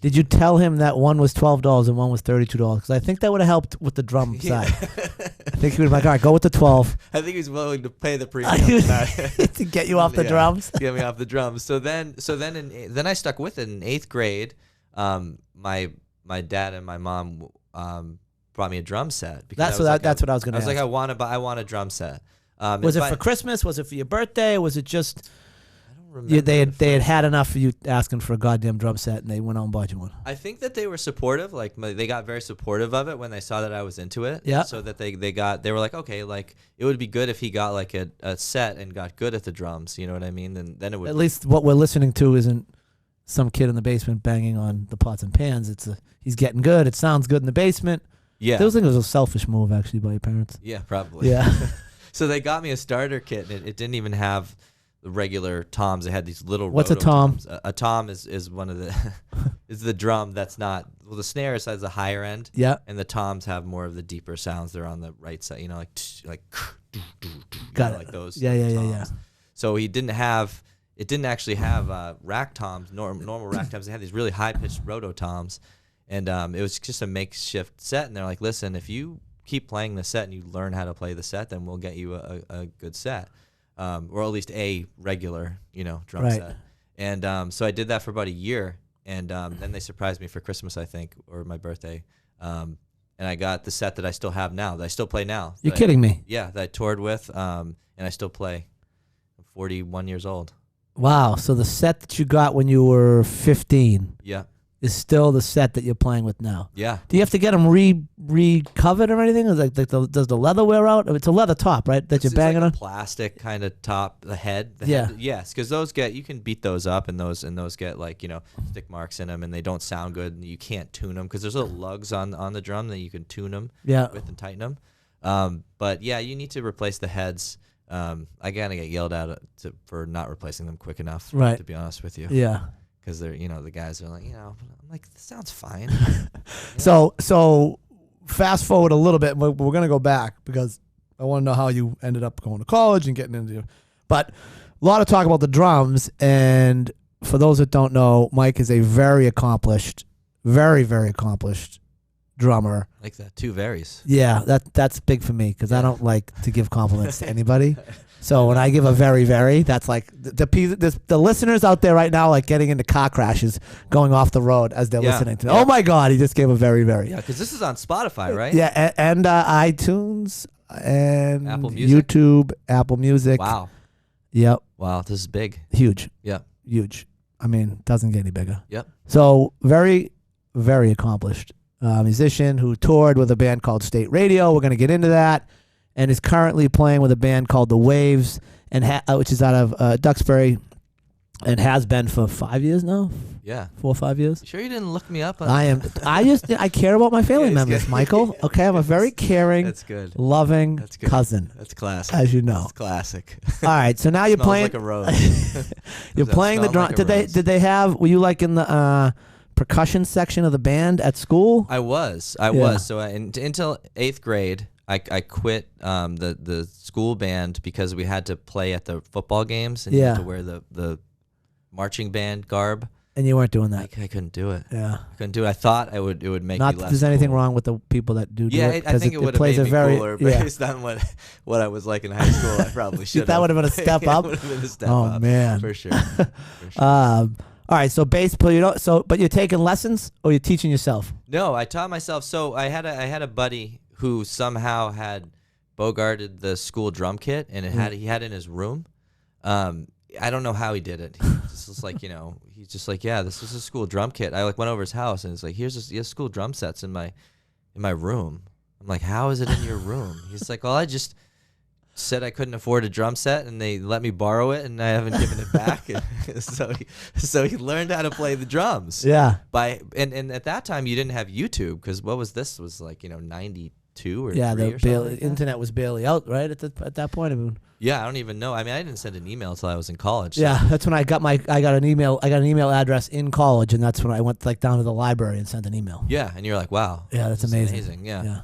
[SPEAKER 2] Did
[SPEAKER 1] Did you tell him that one was $12 and one was $32? Because I think that would have helped with the drum side. I think he would have been like, all right, go with the 12
[SPEAKER 2] I think he's willing to pay the premium
[SPEAKER 1] to get you off the drums.
[SPEAKER 2] Get me off the drums. So then I stuck with it in 8th grade. My dad and my mom brought me a drum set.
[SPEAKER 1] That's what I was going to ask.
[SPEAKER 2] I was like, I want a drum set.
[SPEAKER 1] Was it for Christmas? Was it for your birthday? Was it just
[SPEAKER 2] I don't remember.
[SPEAKER 1] they had enough of you asking for a goddamn drum set and they went out and bought you one?
[SPEAKER 2] I think that they were supportive. Like they got very supportive of it when they saw that I was into it.
[SPEAKER 1] Yeah.
[SPEAKER 2] So that they were like, okay, like it would be good if he got like a set and got good at the drums. You know what I mean? Then it would.
[SPEAKER 1] At least what we're listening to isn't some kid in the basement banging on the pots and pans. He's getting good. It sounds good in the basement.
[SPEAKER 2] Yeah.
[SPEAKER 1] Those think it was a selfish move actually by your parents.
[SPEAKER 2] Yeah, probably.
[SPEAKER 1] Yeah.
[SPEAKER 2] So they got me a starter kit, and it didn't even have the regular toms. They had these little.
[SPEAKER 1] What's a
[SPEAKER 2] roto
[SPEAKER 1] tom?
[SPEAKER 2] toms. A tom is one of the is the drum that's not. Well, the snare has the higher end.
[SPEAKER 1] Yeah.
[SPEAKER 2] And the toms have more of the deeper sounds. They're on the right side. Like
[SPEAKER 1] Got it.
[SPEAKER 2] like those.
[SPEAKER 1] Yeah.
[SPEAKER 2] Toms. So he didn't have. It didn't actually have rack toms, normal rack toms. They had these really high pitched roto toms, and it was just a makeshift set. And they're like, listen, if you keep playing the set and you learn how to play the set, then we'll get you a good set, or at least a regular, drum
[SPEAKER 1] Right.
[SPEAKER 2] set. And so I did that for about a year, and then they surprised me for Christmas, I think, or my birthday, and I got the set that I still have now, that I still play now.
[SPEAKER 1] You're kidding me.
[SPEAKER 2] Yeah, that I toured with, and I still play. I'm 41 years old.
[SPEAKER 1] Wow. So the set that you got when you were 15
[SPEAKER 2] Yeah.
[SPEAKER 1] is still the set that you're playing with now.
[SPEAKER 2] Yeah.
[SPEAKER 1] Do you have to get them recovered or anything? Or does the leather wear out? It's a leather top, right? That you're banging
[SPEAKER 2] like
[SPEAKER 1] on.
[SPEAKER 2] a plastic kind of top, the head.
[SPEAKER 1] Yeah.
[SPEAKER 2] Yes, because you can beat those up, and those get stick marks in them, and they don't sound good, and you can't tune them because there's little lugs on the drum that you can tune them with and tighten them. But yeah, you need to replace the heads. I gotta get yelled at for not replacing them quick enough.
[SPEAKER 1] Right.
[SPEAKER 2] To be honest with you.
[SPEAKER 1] Yeah.
[SPEAKER 2] Because they're the guys are like I'm like, this sounds fine.
[SPEAKER 1] So fast forward a little bit. We're gonna go back because I want to know how you ended up going to college and getting into. But a lot of talk about the drums, and for those that don't know, Mike is a very accomplished, very accomplished drummer.
[SPEAKER 2] Like that. Two varies.
[SPEAKER 1] Yeah, that's big for me because I don't like to give compliments to anybody. So when I give a very, that's like the listeners out there right now, like getting into car crashes, going off the road as they're listening to. Oh my God, he just gave a very.
[SPEAKER 2] Yeah, because this is on Spotify, right?
[SPEAKER 1] Yeah, and iTunes and
[SPEAKER 2] Apple Music?
[SPEAKER 1] YouTube, Apple Music.
[SPEAKER 2] Wow.
[SPEAKER 1] Yep.
[SPEAKER 2] Wow, this is big.
[SPEAKER 1] Huge.
[SPEAKER 2] Yep.
[SPEAKER 1] Huge. I mean, doesn't get any bigger.
[SPEAKER 2] Yep.
[SPEAKER 1] So very accomplished musician who toured with a band called State Radio. We're going to get into that. And is currently playing with a band called The Waves, and which is out of Duxbury, and has been for 5 years now.
[SPEAKER 2] Yeah.
[SPEAKER 1] 4 or 5 years.
[SPEAKER 2] You sure you didn't look me up?
[SPEAKER 1] I care about my family members, Michael. Okay, I'm a very caring,
[SPEAKER 2] That's good.
[SPEAKER 1] loving cousin.
[SPEAKER 2] That's classic.
[SPEAKER 1] As you know.
[SPEAKER 2] That's classic.
[SPEAKER 1] All right, so now you're
[SPEAKER 2] Smells
[SPEAKER 1] playing.
[SPEAKER 2] like a rose.
[SPEAKER 1] You're playing the drum.
[SPEAKER 2] Like
[SPEAKER 1] Did they have? Were you like in the percussion section of the band at school?
[SPEAKER 2] I was. So until 8th grade, I quit the school band because we had to play at the football games and you had to wear the marching band garb.
[SPEAKER 1] And you weren't doing that.
[SPEAKER 2] I couldn't do it.
[SPEAKER 1] Yeah,
[SPEAKER 2] I couldn't do it. I thought it would make
[SPEAKER 1] not
[SPEAKER 2] me
[SPEAKER 1] that
[SPEAKER 2] less
[SPEAKER 1] there's anything
[SPEAKER 2] cool.
[SPEAKER 1] wrong with the people that do.
[SPEAKER 2] Yeah,
[SPEAKER 1] it,
[SPEAKER 2] I think it would have made me cooler
[SPEAKER 1] yeah.
[SPEAKER 2] based on what I was like in high school. I probably should.
[SPEAKER 1] That would have been a step up.
[SPEAKER 2] Would have been a step
[SPEAKER 1] oh
[SPEAKER 2] up,
[SPEAKER 1] man,
[SPEAKER 2] for sure. For sure.
[SPEAKER 1] All right, so bass player. But you're taking lessons or you're teaching yourself?
[SPEAKER 2] No, I taught myself. So I had a buddy who somehow had bogarted the school drum kit, and he had it in his room. I don't know how he did it. He just was like, he's just like, yeah, this is a school drum kit. I went over his house and it's like, here's school drum sets in my room. I'm like, how is it in your room? He's like, well, I just said I couldn't afford a drum set and they let me borrow it and I haven't given it back. so he learned how to play the drums.
[SPEAKER 1] Yeah.
[SPEAKER 2] And at that time you didn't have YouTube because what was this? Was like 92 or
[SPEAKER 1] yeah,
[SPEAKER 2] 3 or something like that?
[SPEAKER 1] Internet was barely out, right? At that point, I mean.
[SPEAKER 2] Yeah, I don't even know. I mean, I didn't send an email until I was in college. So.
[SPEAKER 1] Yeah, that's when I got an email address in college, and that's when I went down to the library and sent an email.
[SPEAKER 2] Yeah, and you're like, wow.
[SPEAKER 1] Yeah, that's amazing.
[SPEAKER 2] Yeah.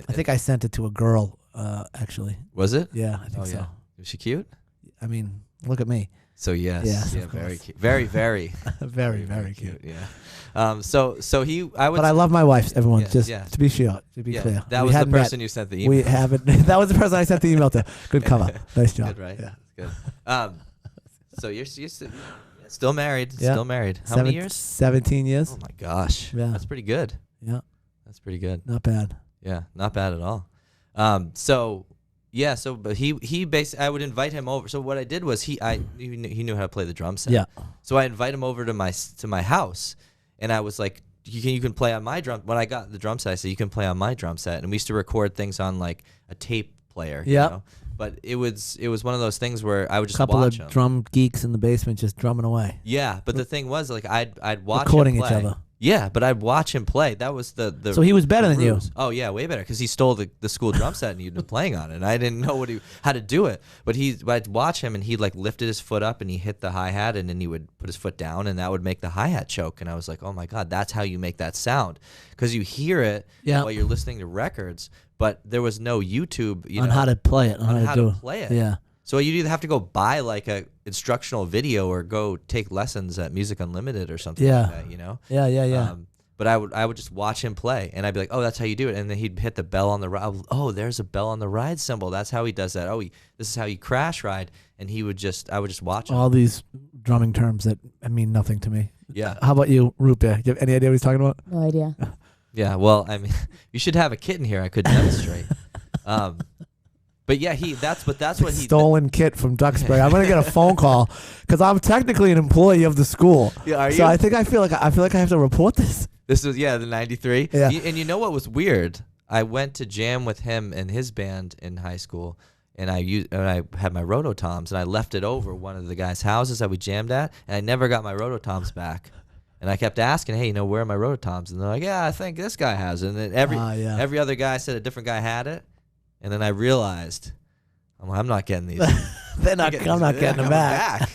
[SPEAKER 1] I think I sent it to a girl, actually.
[SPEAKER 2] Was it?
[SPEAKER 1] Yeah, I think so.
[SPEAKER 2] Was she cute?
[SPEAKER 1] I mean, look at me.
[SPEAKER 2] So yes,
[SPEAKER 1] yeah,
[SPEAKER 2] very cute, very,
[SPEAKER 1] very, very cute.
[SPEAKER 2] Yeah. But
[SPEAKER 1] I love my wife. Everyone, to be clear.
[SPEAKER 2] That was the person you sent the email.
[SPEAKER 1] We haven't. That was the person I sent the email to. Good cover. Nice job.
[SPEAKER 2] Good, right?
[SPEAKER 1] Yeah.
[SPEAKER 2] Good. So you're still married.
[SPEAKER 1] Yeah.
[SPEAKER 2] Still married. How many years?
[SPEAKER 1] 17 years.
[SPEAKER 2] Oh my gosh.
[SPEAKER 1] Yeah.
[SPEAKER 2] That's pretty good.
[SPEAKER 1] Yeah.
[SPEAKER 2] That's pretty good.
[SPEAKER 1] Not bad.
[SPEAKER 2] Yeah, not bad at all. But he basically, I would invite him over. So what I did was he knew how to play the drum set.
[SPEAKER 1] Yeah.
[SPEAKER 2] So I invite him over to my house, and I was like, you can play on my drum. When I got the drum set, I said you can play on my drum set, and we used to record things on like a tape player.
[SPEAKER 1] Yeah.
[SPEAKER 2] But it was one of those things where I would just
[SPEAKER 1] couple
[SPEAKER 2] watch
[SPEAKER 1] of
[SPEAKER 2] him.
[SPEAKER 1] drum geeks in the basement just drumming away.
[SPEAKER 2] Yeah, but the thing was like I'd watch
[SPEAKER 1] recording
[SPEAKER 2] him play.
[SPEAKER 1] each other.
[SPEAKER 2] Yeah, but I'd watch him play. That was the
[SPEAKER 1] So he was better than you.
[SPEAKER 2] ruse. Oh yeah, way better because he stole the school drum set and he'd been playing on it. And I didn't know how to do it. But I'd watch him and he like lifted his foot up and he hit the hi-hat and then he would put his foot down and that would make the hi-hat choke. And I was like, oh my God, that's how you make that sound. Because you hear it while you're listening to records, but there was no YouTube
[SPEAKER 1] on how to play it,
[SPEAKER 2] on how to play it.
[SPEAKER 1] Yeah.
[SPEAKER 2] So you'd either have to go buy like a instructional video or go take lessons at Music Unlimited or something like that, you know?
[SPEAKER 1] Yeah.
[SPEAKER 2] But I would just watch him play, and I'd be like, oh, that's how you do it. And then he'd hit the bell on the ride. Oh, there's a bell on the ride cymbal. That's how he does that. Oh, this is how you crash ride. And I would just watch him.
[SPEAKER 1] All these drumming terms that mean nothing to me.
[SPEAKER 2] Yeah.
[SPEAKER 1] How about you, Rupa? Do you have any idea what he's talking about?
[SPEAKER 3] No idea.
[SPEAKER 2] Yeah, well, I mean, you should have a kit in here. I could demonstrate. But yeah, that's what he
[SPEAKER 1] stolen kit from Duxbury. I'm gonna get a phone call because I'm technically an employee of the school.
[SPEAKER 2] Yeah, are you?
[SPEAKER 1] So I feel like I have to report this.
[SPEAKER 2] This was the '93.
[SPEAKER 1] Yeah.
[SPEAKER 2] And you know what was weird? I went to jam with him and his band in high school, and I had my rototoms, and I left it over one of the guys' houses that we jammed at, and I never got my rototoms back. And I kept asking, hey, where are my rototoms? And they're like, yeah, I think this guy has it. And then every other guy said a different guy had it. And then I realized, I'm not getting these.
[SPEAKER 1] I'm not getting them back.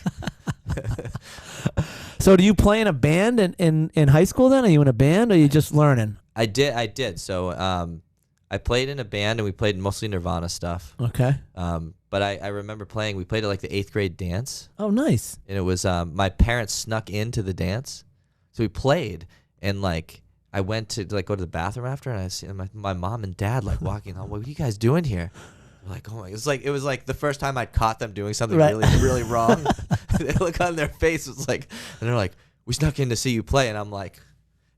[SPEAKER 1] So do you play in a band in high school then? Are you in a band or are you just learning?
[SPEAKER 2] I did. So I played in a band and we played mostly Nirvana stuff.
[SPEAKER 1] Okay.
[SPEAKER 2] But I remember we played at like the 8th grade dance.
[SPEAKER 1] Oh, nice.
[SPEAKER 2] And it was my parents snuck into the dance. So we played and like I went to like go to the bathroom after, and I see my mom and dad like walking on. What are you guys doing here? We're like, oh my! It was like the first time I'd caught them doing something really really wrong. They look on their face was like, and they're like, we snuck in to see you play, and I'm like,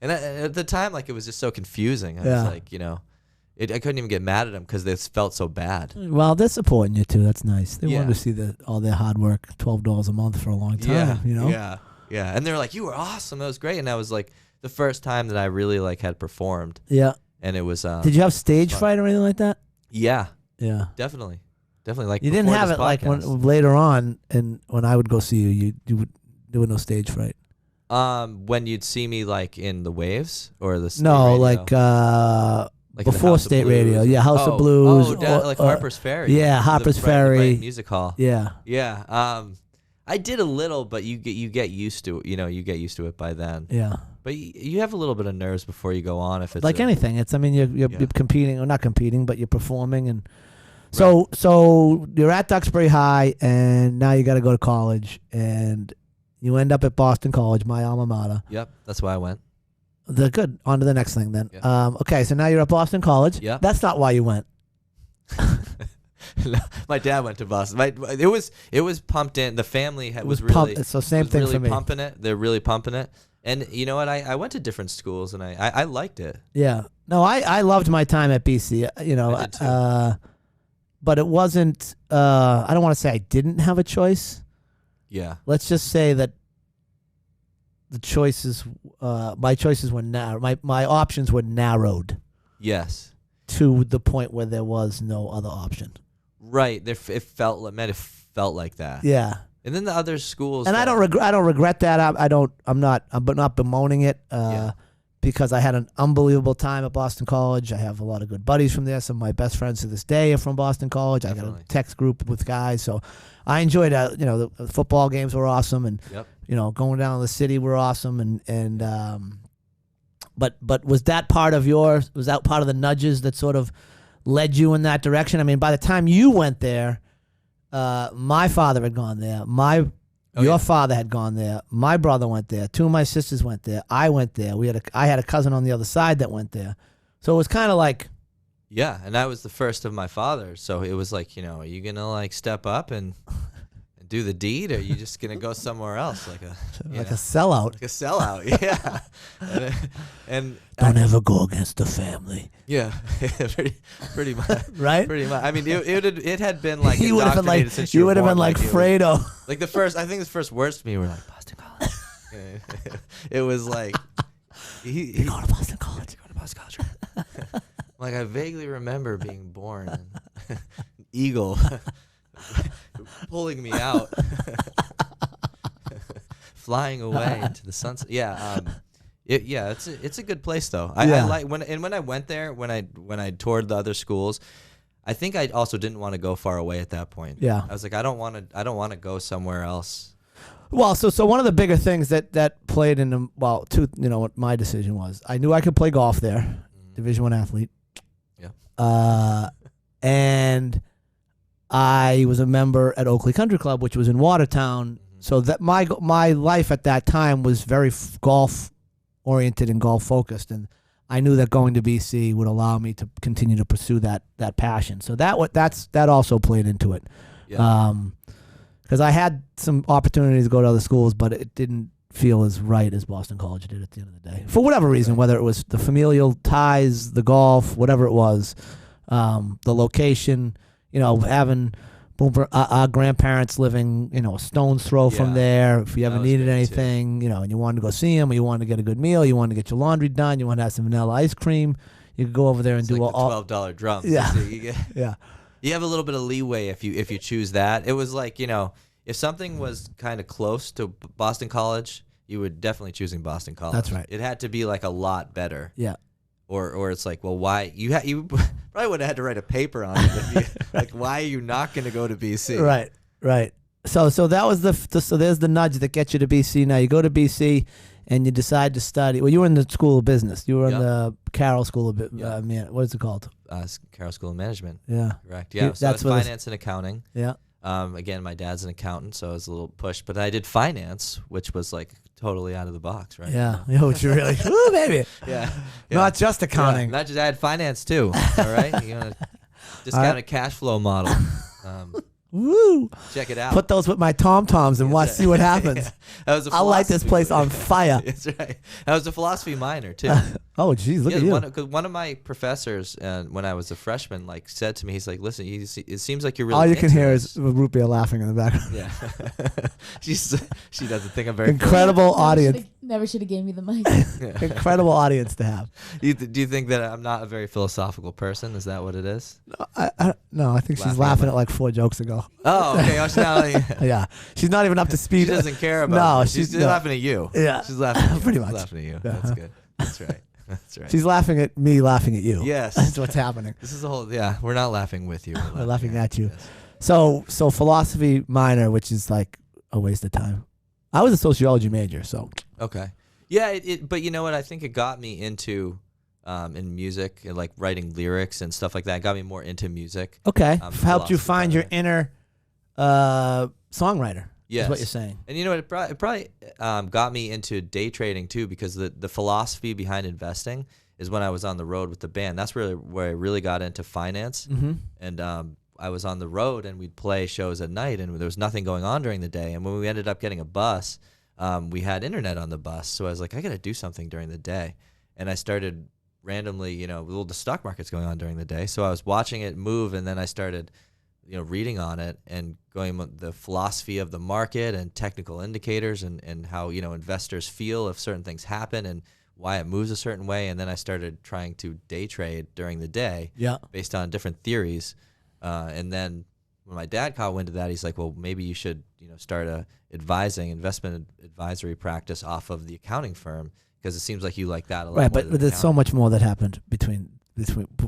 [SPEAKER 2] and at the time like it was just so confusing. I was like, I couldn't even get mad at them because they felt so bad.
[SPEAKER 1] Well, they're supporting you too. That's nice. They wanted to see all their hard work, $12 a month for a long time.
[SPEAKER 2] Yeah. And they're like, you were awesome. That was great. And that was like the first time that I really like had performed.
[SPEAKER 1] Yeah.
[SPEAKER 2] And it was.
[SPEAKER 1] Did you have stage fright or anything like that?
[SPEAKER 2] Yeah.
[SPEAKER 1] Yeah.
[SPEAKER 2] Definitely. Like
[SPEAKER 1] you didn't have it like later on, and when I would go see you, there was no stage fright.
[SPEAKER 2] When you'd see me like in the Waves or the State
[SPEAKER 1] no,
[SPEAKER 2] Radio?
[SPEAKER 1] Like before State Radio, House of Blues,
[SPEAKER 2] like Harper's Ferry.
[SPEAKER 1] Yeah, Harper's Ferry
[SPEAKER 2] Music Hall.
[SPEAKER 1] Yeah.
[SPEAKER 2] I did a little, but you get used to it. You get used to it by then.
[SPEAKER 1] Yeah.
[SPEAKER 2] But you have a little bit of nerves before you go on. If it's
[SPEAKER 1] like anything, you're competing or not competing, but you're performing, and so you're at Duxbury High, and now you got to go to college, and you end up at Boston College, my alma mater.
[SPEAKER 2] Yep, that's why I went.
[SPEAKER 1] Good. On to the next thing then.
[SPEAKER 2] Yeah.
[SPEAKER 1] Okay, so now you're at Boston College.
[SPEAKER 2] Yeah.
[SPEAKER 1] That's not why you went.
[SPEAKER 2] My dad went to Boston. It was pumped in. The family was
[SPEAKER 1] really pumped. So same thing
[SPEAKER 2] really
[SPEAKER 1] for me.
[SPEAKER 2] Pumping it. They're really pumping it. And you know what? I went to different schools and I liked it.
[SPEAKER 1] Yeah. No, I loved my time at BC.
[SPEAKER 2] I did too.
[SPEAKER 1] But it wasn't. I don't want to say I didn't have a choice.
[SPEAKER 2] Yeah.
[SPEAKER 1] Let's just say that the choices, my choices were narrow. My options were narrowed.
[SPEAKER 2] Yes.
[SPEAKER 1] To the point where there was no other option.
[SPEAKER 2] Right. It felt like that.
[SPEAKER 1] Yeah.
[SPEAKER 2] And then the other schools.
[SPEAKER 1] And I don't regret that. I'm not bemoaning it. Because I had an unbelievable time at Boston College. I have a lot of good buddies from there. Some of my best friends to this day are from Boston College.
[SPEAKER 2] Definitely.
[SPEAKER 1] I got a text group with guys, so I enjoyed. The football games were awesome, and going down to the city were awesome. But was that part of Was that part of the nudges that sort of led you in that direction? I mean, by the time you went there, my father had gone there. Your father had gone there. My brother went there. Two of my sisters went there. I went there. I had a cousin on the other side that went there. So it was kind of like.
[SPEAKER 2] Yeah, and I was the first of my father. So it was like, are you going to like step up and do the deed, or are you just going to go somewhere else? Like a
[SPEAKER 1] sellout.
[SPEAKER 2] Like a sellout, yeah. and
[SPEAKER 1] Don't ever go against the family.
[SPEAKER 2] Yeah, pretty much.
[SPEAKER 1] Right?
[SPEAKER 2] Pretty much. I mean, it had been like
[SPEAKER 1] you would have been like
[SPEAKER 2] since
[SPEAKER 1] you would have been like Fredo.
[SPEAKER 2] Like I think the first words to me were like Boston College. It was like
[SPEAKER 1] you go to Boston College.
[SPEAKER 2] Go to Boston College. Like I vaguely remember being born and eagle pulling me out, flying away into the sunset. Yeah. Yeah, it's a good place though. I
[SPEAKER 1] Yeah.
[SPEAKER 2] like when I went there, when I toured the other schools, I think I also didn't want to go far away at that point.
[SPEAKER 1] Yeah.
[SPEAKER 2] I was like, I don't want to go somewhere else.
[SPEAKER 1] Well, so one of the bigger things that played into what my decision was. I knew I could play golf there, Division I athlete.
[SPEAKER 2] Yeah.
[SPEAKER 1] And I was a member at Oakley Country Club, which was in Watertown. So that my life at that time was very golf oriented and golf focused, and I knew that going to BC would allow me to continue to pursue that passion. So that also played into it.
[SPEAKER 2] Yeah.
[SPEAKER 1] Because I had some opportunities to go to other schools, but it didn't feel as right as Boston College did at the end of the day. For whatever reason, whether it was the familial ties, the golf, whatever it was, the location, having our grandparents living, a stone's throw from there. If you ever needed anything, and you wanted to go see them, or you wanted to get a good meal, you wanted to get your laundry done, you wanted to have some vanilla ice cream, you could go over there and do
[SPEAKER 2] like
[SPEAKER 1] all
[SPEAKER 2] the $12 drums.
[SPEAKER 1] Yeah.
[SPEAKER 2] Yeah. You have a little bit of leeway if you choose that. It was like, if something was kind of close to Boston College, you would definitely choosing Boston College.
[SPEAKER 1] That's right.
[SPEAKER 2] It had to be like a lot better.
[SPEAKER 1] Yeah.
[SPEAKER 2] Or it's like, well, why you probably would have had to write a paper on it. Like, why are you not going to go to BC?
[SPEAKER 1] Right. So that was so there's the nudge that gets you to BC. Now you go to BC and you decide to study. Well, you were in the School of Business. You were in the Carroll School of what is it called?
[SPEAKER 2] Carroll School of Management.
[SPEAKER 1] Yeah.
[SPEAKER 2] Correct. Yeah. So
[SPEAKER 1] That's
[SPEAKER 2] that's finance and accounting.
[SPEAKER 1] Yeah.
[SPEAKER 2] Again, my dad's an accountant, so it was a little push. But I did finance, which was like totally out of the box, right?
[SPEAKER 1] Yeah. Which you really, ooh, baby.
[SPEAKER 2] Yeah.
[SPEAKER 1] Not just accounting.
[SPEAKER 2] Yeah, not just I had finance too. All right. You want to discounted cash flow model.
[SPEAKER 1] Woo!
[SPEAKER 2] Check it out.
[SPEAKER 1] Put those with my tom-toms and see what happens.
[SPEAKER 2] That was a
[SPEAKER 1] I'll light this place on fire.
[SPEAKER 2] That's right. I was a philosophy minor too.
[SPEAKER 1] Oh, geez, look at you.
[SPEAKER 2] One of my professors, when I was a freshman, said to me, he's like, "Listen, it seems like you're really."
[SPEAKER 1] All you can hear
[SPEAKER 2] this.
[SPEAKER 1] is root beer laughing in the background.
[SPEAKER 2] Yeah, she doesn't think I'm very
[SPEAKER 1] incredible audience.
[SPEAKER 3] Never should have gave me the mic.
[SPEAKER 1] Incredible audience to have.
[SPEAKER 2] Do you think that I'm not a very philosophical person? Is that what it is?
[SPEAKER 1] No, I think she's laughing at like 4 jokes ago.
[SPEAKER 2] Oh, okay.
[SPEAKER 1] Yeah, she's not even up to speed.
[SPEAKER 2] She doesn't care about.
[SPEAKER 1] No,
[SPEAKER 2] she's laughing at you.
[SPEAKER 1] Yeah,
[SPEAKER 2] she's laughing.
[SPEAKER 1] Pretty much.
[SPEAKER 2] She's laughing at you. That's good. That's right. That's right.
[SPEAKER 1] She's laughing at me, laughing at you.
[SPEAKER 2] Yes,
[SPEAKER 1] that's what's happening.
[SPEAKER 2] This is the whole. Yeah, we're not laughing with you.
[SPEAKER 1] We're laughing at you.
[SPEAKER 2] Yes.
[SPEAKER 1] So philosophy minor, which is like a waste of time. I was a sociology major, so
[SPEAKER 2] okay. Yeah, but you know what? I think it got me into in music, and like writing lyrics and stuff like that. It got me more into music.
[SPEAKER 1] Okay, helped you find your
[SPEAKER 2] minor.
[SPEAKER 1] inner songwriter.
[SPEAKER 2] Yes.
[SPEAKER 1] Is what you're saying.
[SPEAKER 2] And you know what? It probably got me into day trading too, because the philosophy behind investing is when I was on the road with the band. That's really where I really got into finance.
[SPEAKER 1] Mm-hmm.
[SPEAKER 2] And I was on the road, and we'd play shows at night, and there was nothing going on during the day. And when we ended up getting a bus, we had internet on the bus. So I was like, I got to do something during the day. And I started randomly, the stock market's going on during the day. So I was watching it move, and then I started reading on it and going the philosophy of the market and technical indicators and how, investors feel if certain things happen and why it moves a certain way. And then I started trying to day trade during the day based on different theories. And then when my dad caught wind of that, he's like, well, maybe you should, start a investment advisory practice off of the accounting firm, because it seems like you like that a lot.
[SPEAKER 1] Right,
[SPEAKER 2] more
[SPEAKER 1] but there's so much more that happened between.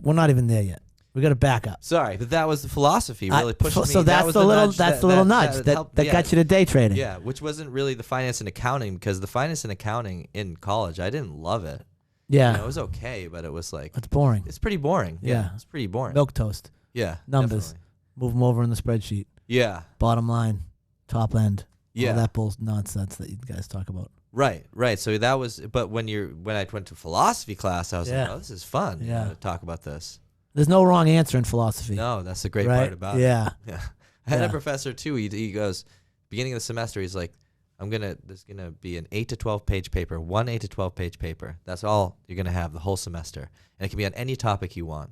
[SPEAKER 1] We're not even there yet. We got to back up.
[SPEAKER 2] Sorry, but that was the philosophy really pushing me.
[SPEAKER 1] So that's the little nudge that got you to day trading.
[SPEAKER 2] Yeah, which wasn't really the finance and accounting, because the finance and accounting in college, I didn't love it.
[SPEAKER 1] Yeah,
[SPEAKER 2] it was okay, but it was like
[SPEAKER 1] it's boring.
[SPEAKER 2] It's pretty boring. Yeah, it's pretty boring.
[SPEAKER 1] Milk toast.
[SPEAKER 2] Yeah,
[SPEAKER 1] numbers.
[SPEAKER 2] Definitely.
[SPEAKER 1] Move them over in the spreadsheet.
[SPEAKER 2] Yeah.
[SPEAKER 1] Bottom line, top end.
[SPEAKER 2] Yeah.
[SPEAKER 1] All that nonsense that you guys talk about.
[SPEAKER 2] Right. So that was, but when I went to philosophy class, I was like, oh, this is fun.
[SPEAKER 1] Yeah.
[SPEAKER 2] To talk about this.
[SPEAKER 1] There's no wrong answer in philosophy.
[SPEAKER 2] No, that's the great part about it.
[SPEAKER 1] Yeah.
[SPEAKER 2] I had a professor too. He goes, beginning of the semester, he's like, there's gonna be an 8 to 12 page paper, 1 8 to 12 page paper. That's all you're gonna have the whole semester, and it can be on any topic you want.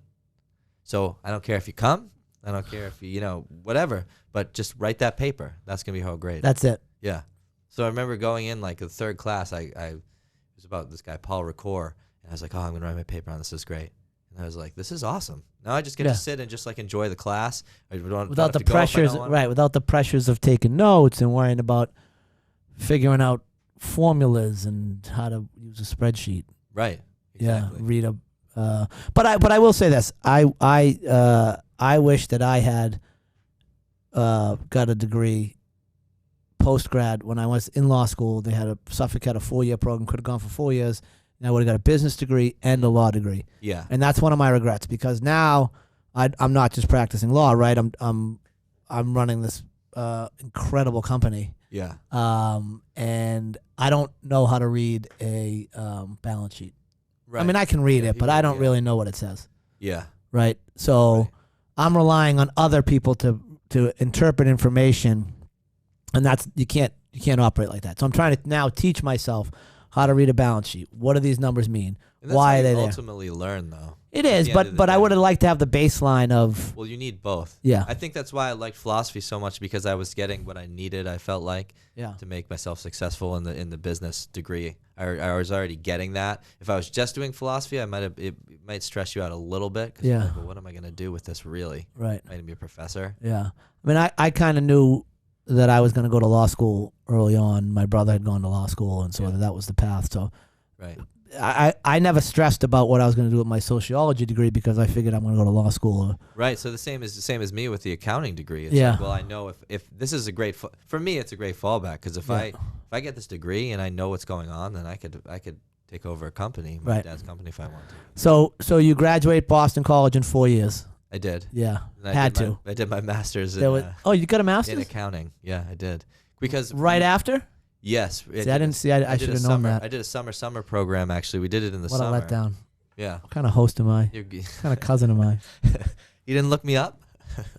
[SPEAKER 2] So I don't care if you come, I don't care if you whatever, but just write that paper. That's gonna be how great.
[SPEAKER 1] That's it.
[SPEAKER 2] Yeah. So I remember going in like the third class. It was about this guy Paul Ricoeur, and I was like, oh, I'm gonna write my paper on this. Is great. And I was like, this is awesome. Now I just get to sit and just like enjoy the class.
[SPEAKER 1] Without the pressures, right? Without the pressures of taking notes and worrying about figuring out formulas and how to use a spreadsheet.
[SPEAKER 2] Right. Exactly.
[SPEAKER 1] Yeah, read a. But I will say this. I wish that I had got a degree post grad when I was in law school. They had Suffolk had a 4-year program. Could have gone for 4 years, and I would have got a business degree and a law degree.
[SPEAKER 2] Yeah.
[SPEAKER 1] And that's one of my regrets because now I'm not just practicing law. Right. I'm running this incredible company.
[SPEAKER 2] Yeah.
[SPEAKER 1] And I don't know how to read a balance sheet.
[SPEAKER 2] Right.
[SPEAKER 1] I mean, I can read it, but I don't really know what it says.
[SPEAKER 2] Yeah.
[SPEAKER 1] Right. So
[SPEAKER 2] Right.
[SPEAKER 1] I'm relying on other people to interpret information, and that's you can't operate like that. So I'm trying to now teach myself how to read a balance sheet. What do these numbers mean?
[SPEAKER 2] And that's
[SPEAKER 1] Why
[SPEAKER 2] how
[SPEAKER 1] are they
[SPEAKER 2] you
[SPEAKER 1] there?
[SPEAKER 2] ultimately learn, though.
[SPEAKER 1] It is, but I would have liked to have the baseline of.
[SPEAKER 2] Well, you need both.
[SPEAKER 1] Yeah.
[SPEAKER 2] I think that's why I liked philosophy so much because I was getting what I needed. I felt like to make myself successful in the business degree. I was already getting that. If I was just doing philosophy, it might stress you out a little bit. Cause you're like, well, what am I going to do with this really?
[SPEAKER 1] Right.
[SPEAKER 2] Am I going to be a professor?
[SPEAKER 1] Yeah. I mean, I kind of knew that I was going to go to law school early on. My brother had gone to law school, and so that was the path. So.
[SPEAKER 2] Right.
[SPEAKER 1] I never stressed about what I was going to do with my sociology degree because I figured I'm going to go to law school.
[SPEAKER 2] Right. So the same as me with the accounting degree. It's
[SPEAKER 1] Yeah.
[SPEAKER 2] like, well, I know if this is a great for me, it's a great fallback because if I get this degree and I know what's going on, then I could take over a company, my dad's company, if I want to.
[SPEAKER 1] So you graduate Boston College in 4 years.
[SPEAKER 2] I did.
[SPEAKER 1] Yeah.
[SPEAKER 2] I did my master's in
[SPEAKER 1] you got a master's
[SPEAKER 2] in accounting. Yeah, I did. Because
[SPEAKER 1] right after.
[SPEAKER 2] Yes.
[SPEAKER 1] I didn't see. I should have known that.
[SPEAKER 2] I did a summer program, actually. We did it in the summer.
[SPEAKER 1] What a letdown.
[SPEAKER 2] Yeah.
[SPEAKER 1] What kind of host am I? What kind of cousin am I?
[SPEAKER 2] You didn't look me up?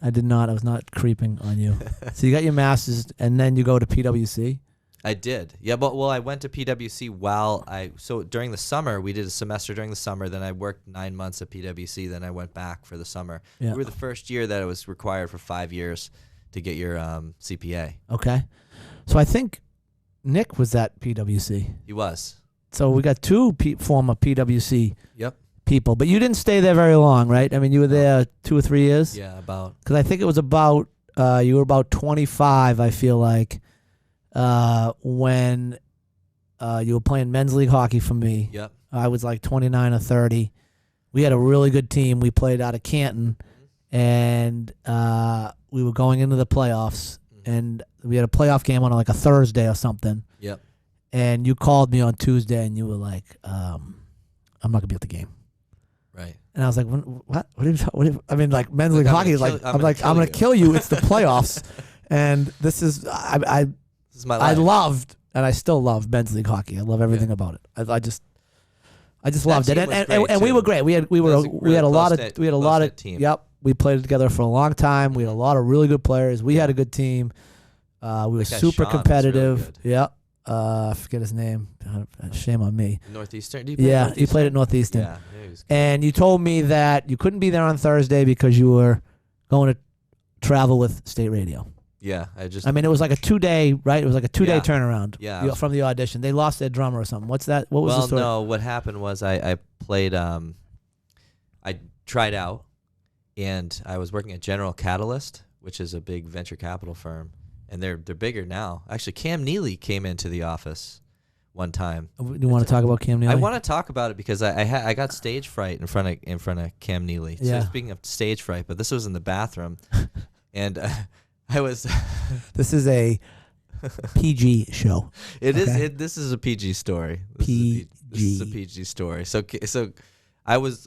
[SPEAKER 1] I did not. I was not creeping on you. So you got your master's, and then you go to PwC?
[SPEAKER 2] I did. Yeah, but I went to PwC so during the summer, we did a semester during the summer. Then I worked 9 months at PwC. Then I went back for the summer.
[SPEAKER 1] Yeah.
[SPEAKER 2] We were the first year that it was required for 5 years to get your CPA.
[SPEAKER 1] Okay. So I think Nick was at PwC.
[SPEAKER 2] He was.
[SPEAKER 1] So we got two former PwC
[SPEAKER 2] Yep.
[SPEAKER 1] people, but you didn't stay there very long, right? I mean, you were there 2 or 3 years.
[SPEAKER 2] Yeah, about.
[SPEAKER 1] Because I think it was about you were about 25. I feel like when you were playing men's league hockey for me.
[SPEAKER 2] Yep.
[SPEAKER 1] I was like 29 or 30. We had a really good team. We played out of Canton, and we were going into the playoffs. And we had a playoff game on like a Thursday or something.
[SPEAKER 2] Yep.
[SPEAKER 1] And you called me on Tuesday, and you were like, "I'm not gonna be at the game."
[SPEAKER 2] Right.
[SPEAKER 1] And I was like, "What? I mean, like men's league hockey is like, I'm gonna kill you. It's the playoffs, and this is
[SPEAKER 2] This is my life.
[SPEAKER 1] I loved, and I still love men's league hockey. I love everything about it. I just loved it, and we were great. We had a lot of
[SPEAKER 2] team.
[SPEAKER 1] Yep. We played together for a long time. We had a lot of really good players. We had a good team. We were super
[SPEAKER 2] Sean was
[SPEAKER 1] competitive.
[SPEAKER 2] really good.
[SPEAKER 1] Yep. I forget his name. Shame on me.
[SPEAKER 2] Northeastern? He
[SPEAKER 1] played at Northeastern.
[SPEAKER 2] Yeah. He was good.
[SPEAKER 1] And you told me that you couldn't be there on Thursday because you were going to travel with State Radio.
[SPEAKER 2] Yeah.
[SPEAKER 1] I mean, it was like a 2-day, right? It was like a 2-day
[SPEAKER 2] Yeah.
[SPEAKER 1] turnaround.
[SPEAKER 2] Yeah.
[SPEAKER 1] From the audition. They lost their drummer or something. What's that? What was the story?
[SPEAKER 2] No. What happened was I played. I tried out, and I was working at General Catalyst, which is a big venture capital firm, and they're bigger now. Actually, Cam Neely came into the office one time.
[SPEAKER 1] Do you want to talk about Cam Neely?
[SPEAKER 2] I want to talk about it because I got stage fright in front of Cam Neely.
[SPEAKER 1] Yeah.
[SPEAKER 2] So speaking of stage fright, but this was in the bathroom, and I was.
[SPEAKER 1] This is a PG show.
[SPEAKER 2] It is. This is a PG story. This is a PG story. So I was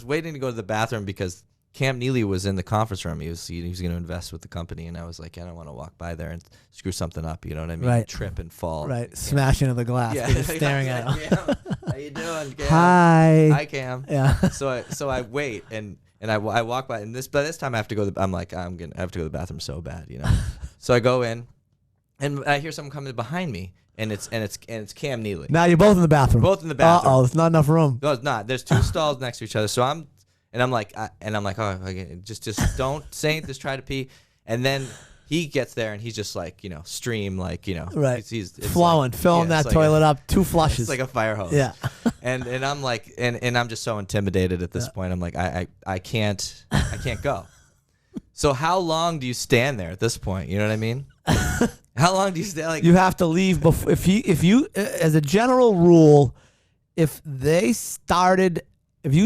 [SPEAKER 2] waiting to go to the bathroom because Cam Neely was in the conference room. He was going to invest with the company, and I was like, I don't want to walk by there and screw something up. You know what I mean?
[SPEAKER 1] Right.
[SPEAKER 2] Trip and fall.
[SPEAKER 1] Right. Smash into the glass.
[SPEAKER 2] Yeah.
[SPEAKER 1] Just staring at him.
[SPEAKER 2] Cam, how you doing, Cam?
[SPEAKER 1] Hi,
[SPEAKER 2] Cam.
[SPEAKER 1] Yeah.
[SPEAKER 2] So I wait and I walk by, and by this time I have to go. I'm like, I have to go to the bathroom so bad, you know. So I go in, and I hear someone coming behind me, and it's Cam Neely.
[SPEAKER 1] Now you're both in the bathroom.
[SPEAKER 2] Both in the bathroom.
[SPEAKER 1] There's not enough room.
[SPEAKER 2] No, it's not. There's 2 stalls next to each other. So I'm like, oh, okay, just don't say anything. Just try to pee, and then he gets there and he's just like, stream, like,
[SPEAKER 1] right.
[SPEAKER 2] He's
[SPEAKER 1] flowing, filling that toilet up, 2 flushes.
[SPEAKER 2] It's like a fire hose.
[SPEAKER 1] Yeah.
[SPEAKER 2] and I'm like, and I'm just so intimidated at this point. I'm like, I can't go. So how long do you stand there at this point? You know what I mean? How long do you stay? Like
[SPEAKER 1] You have to leave before. If you, as a general rule, if you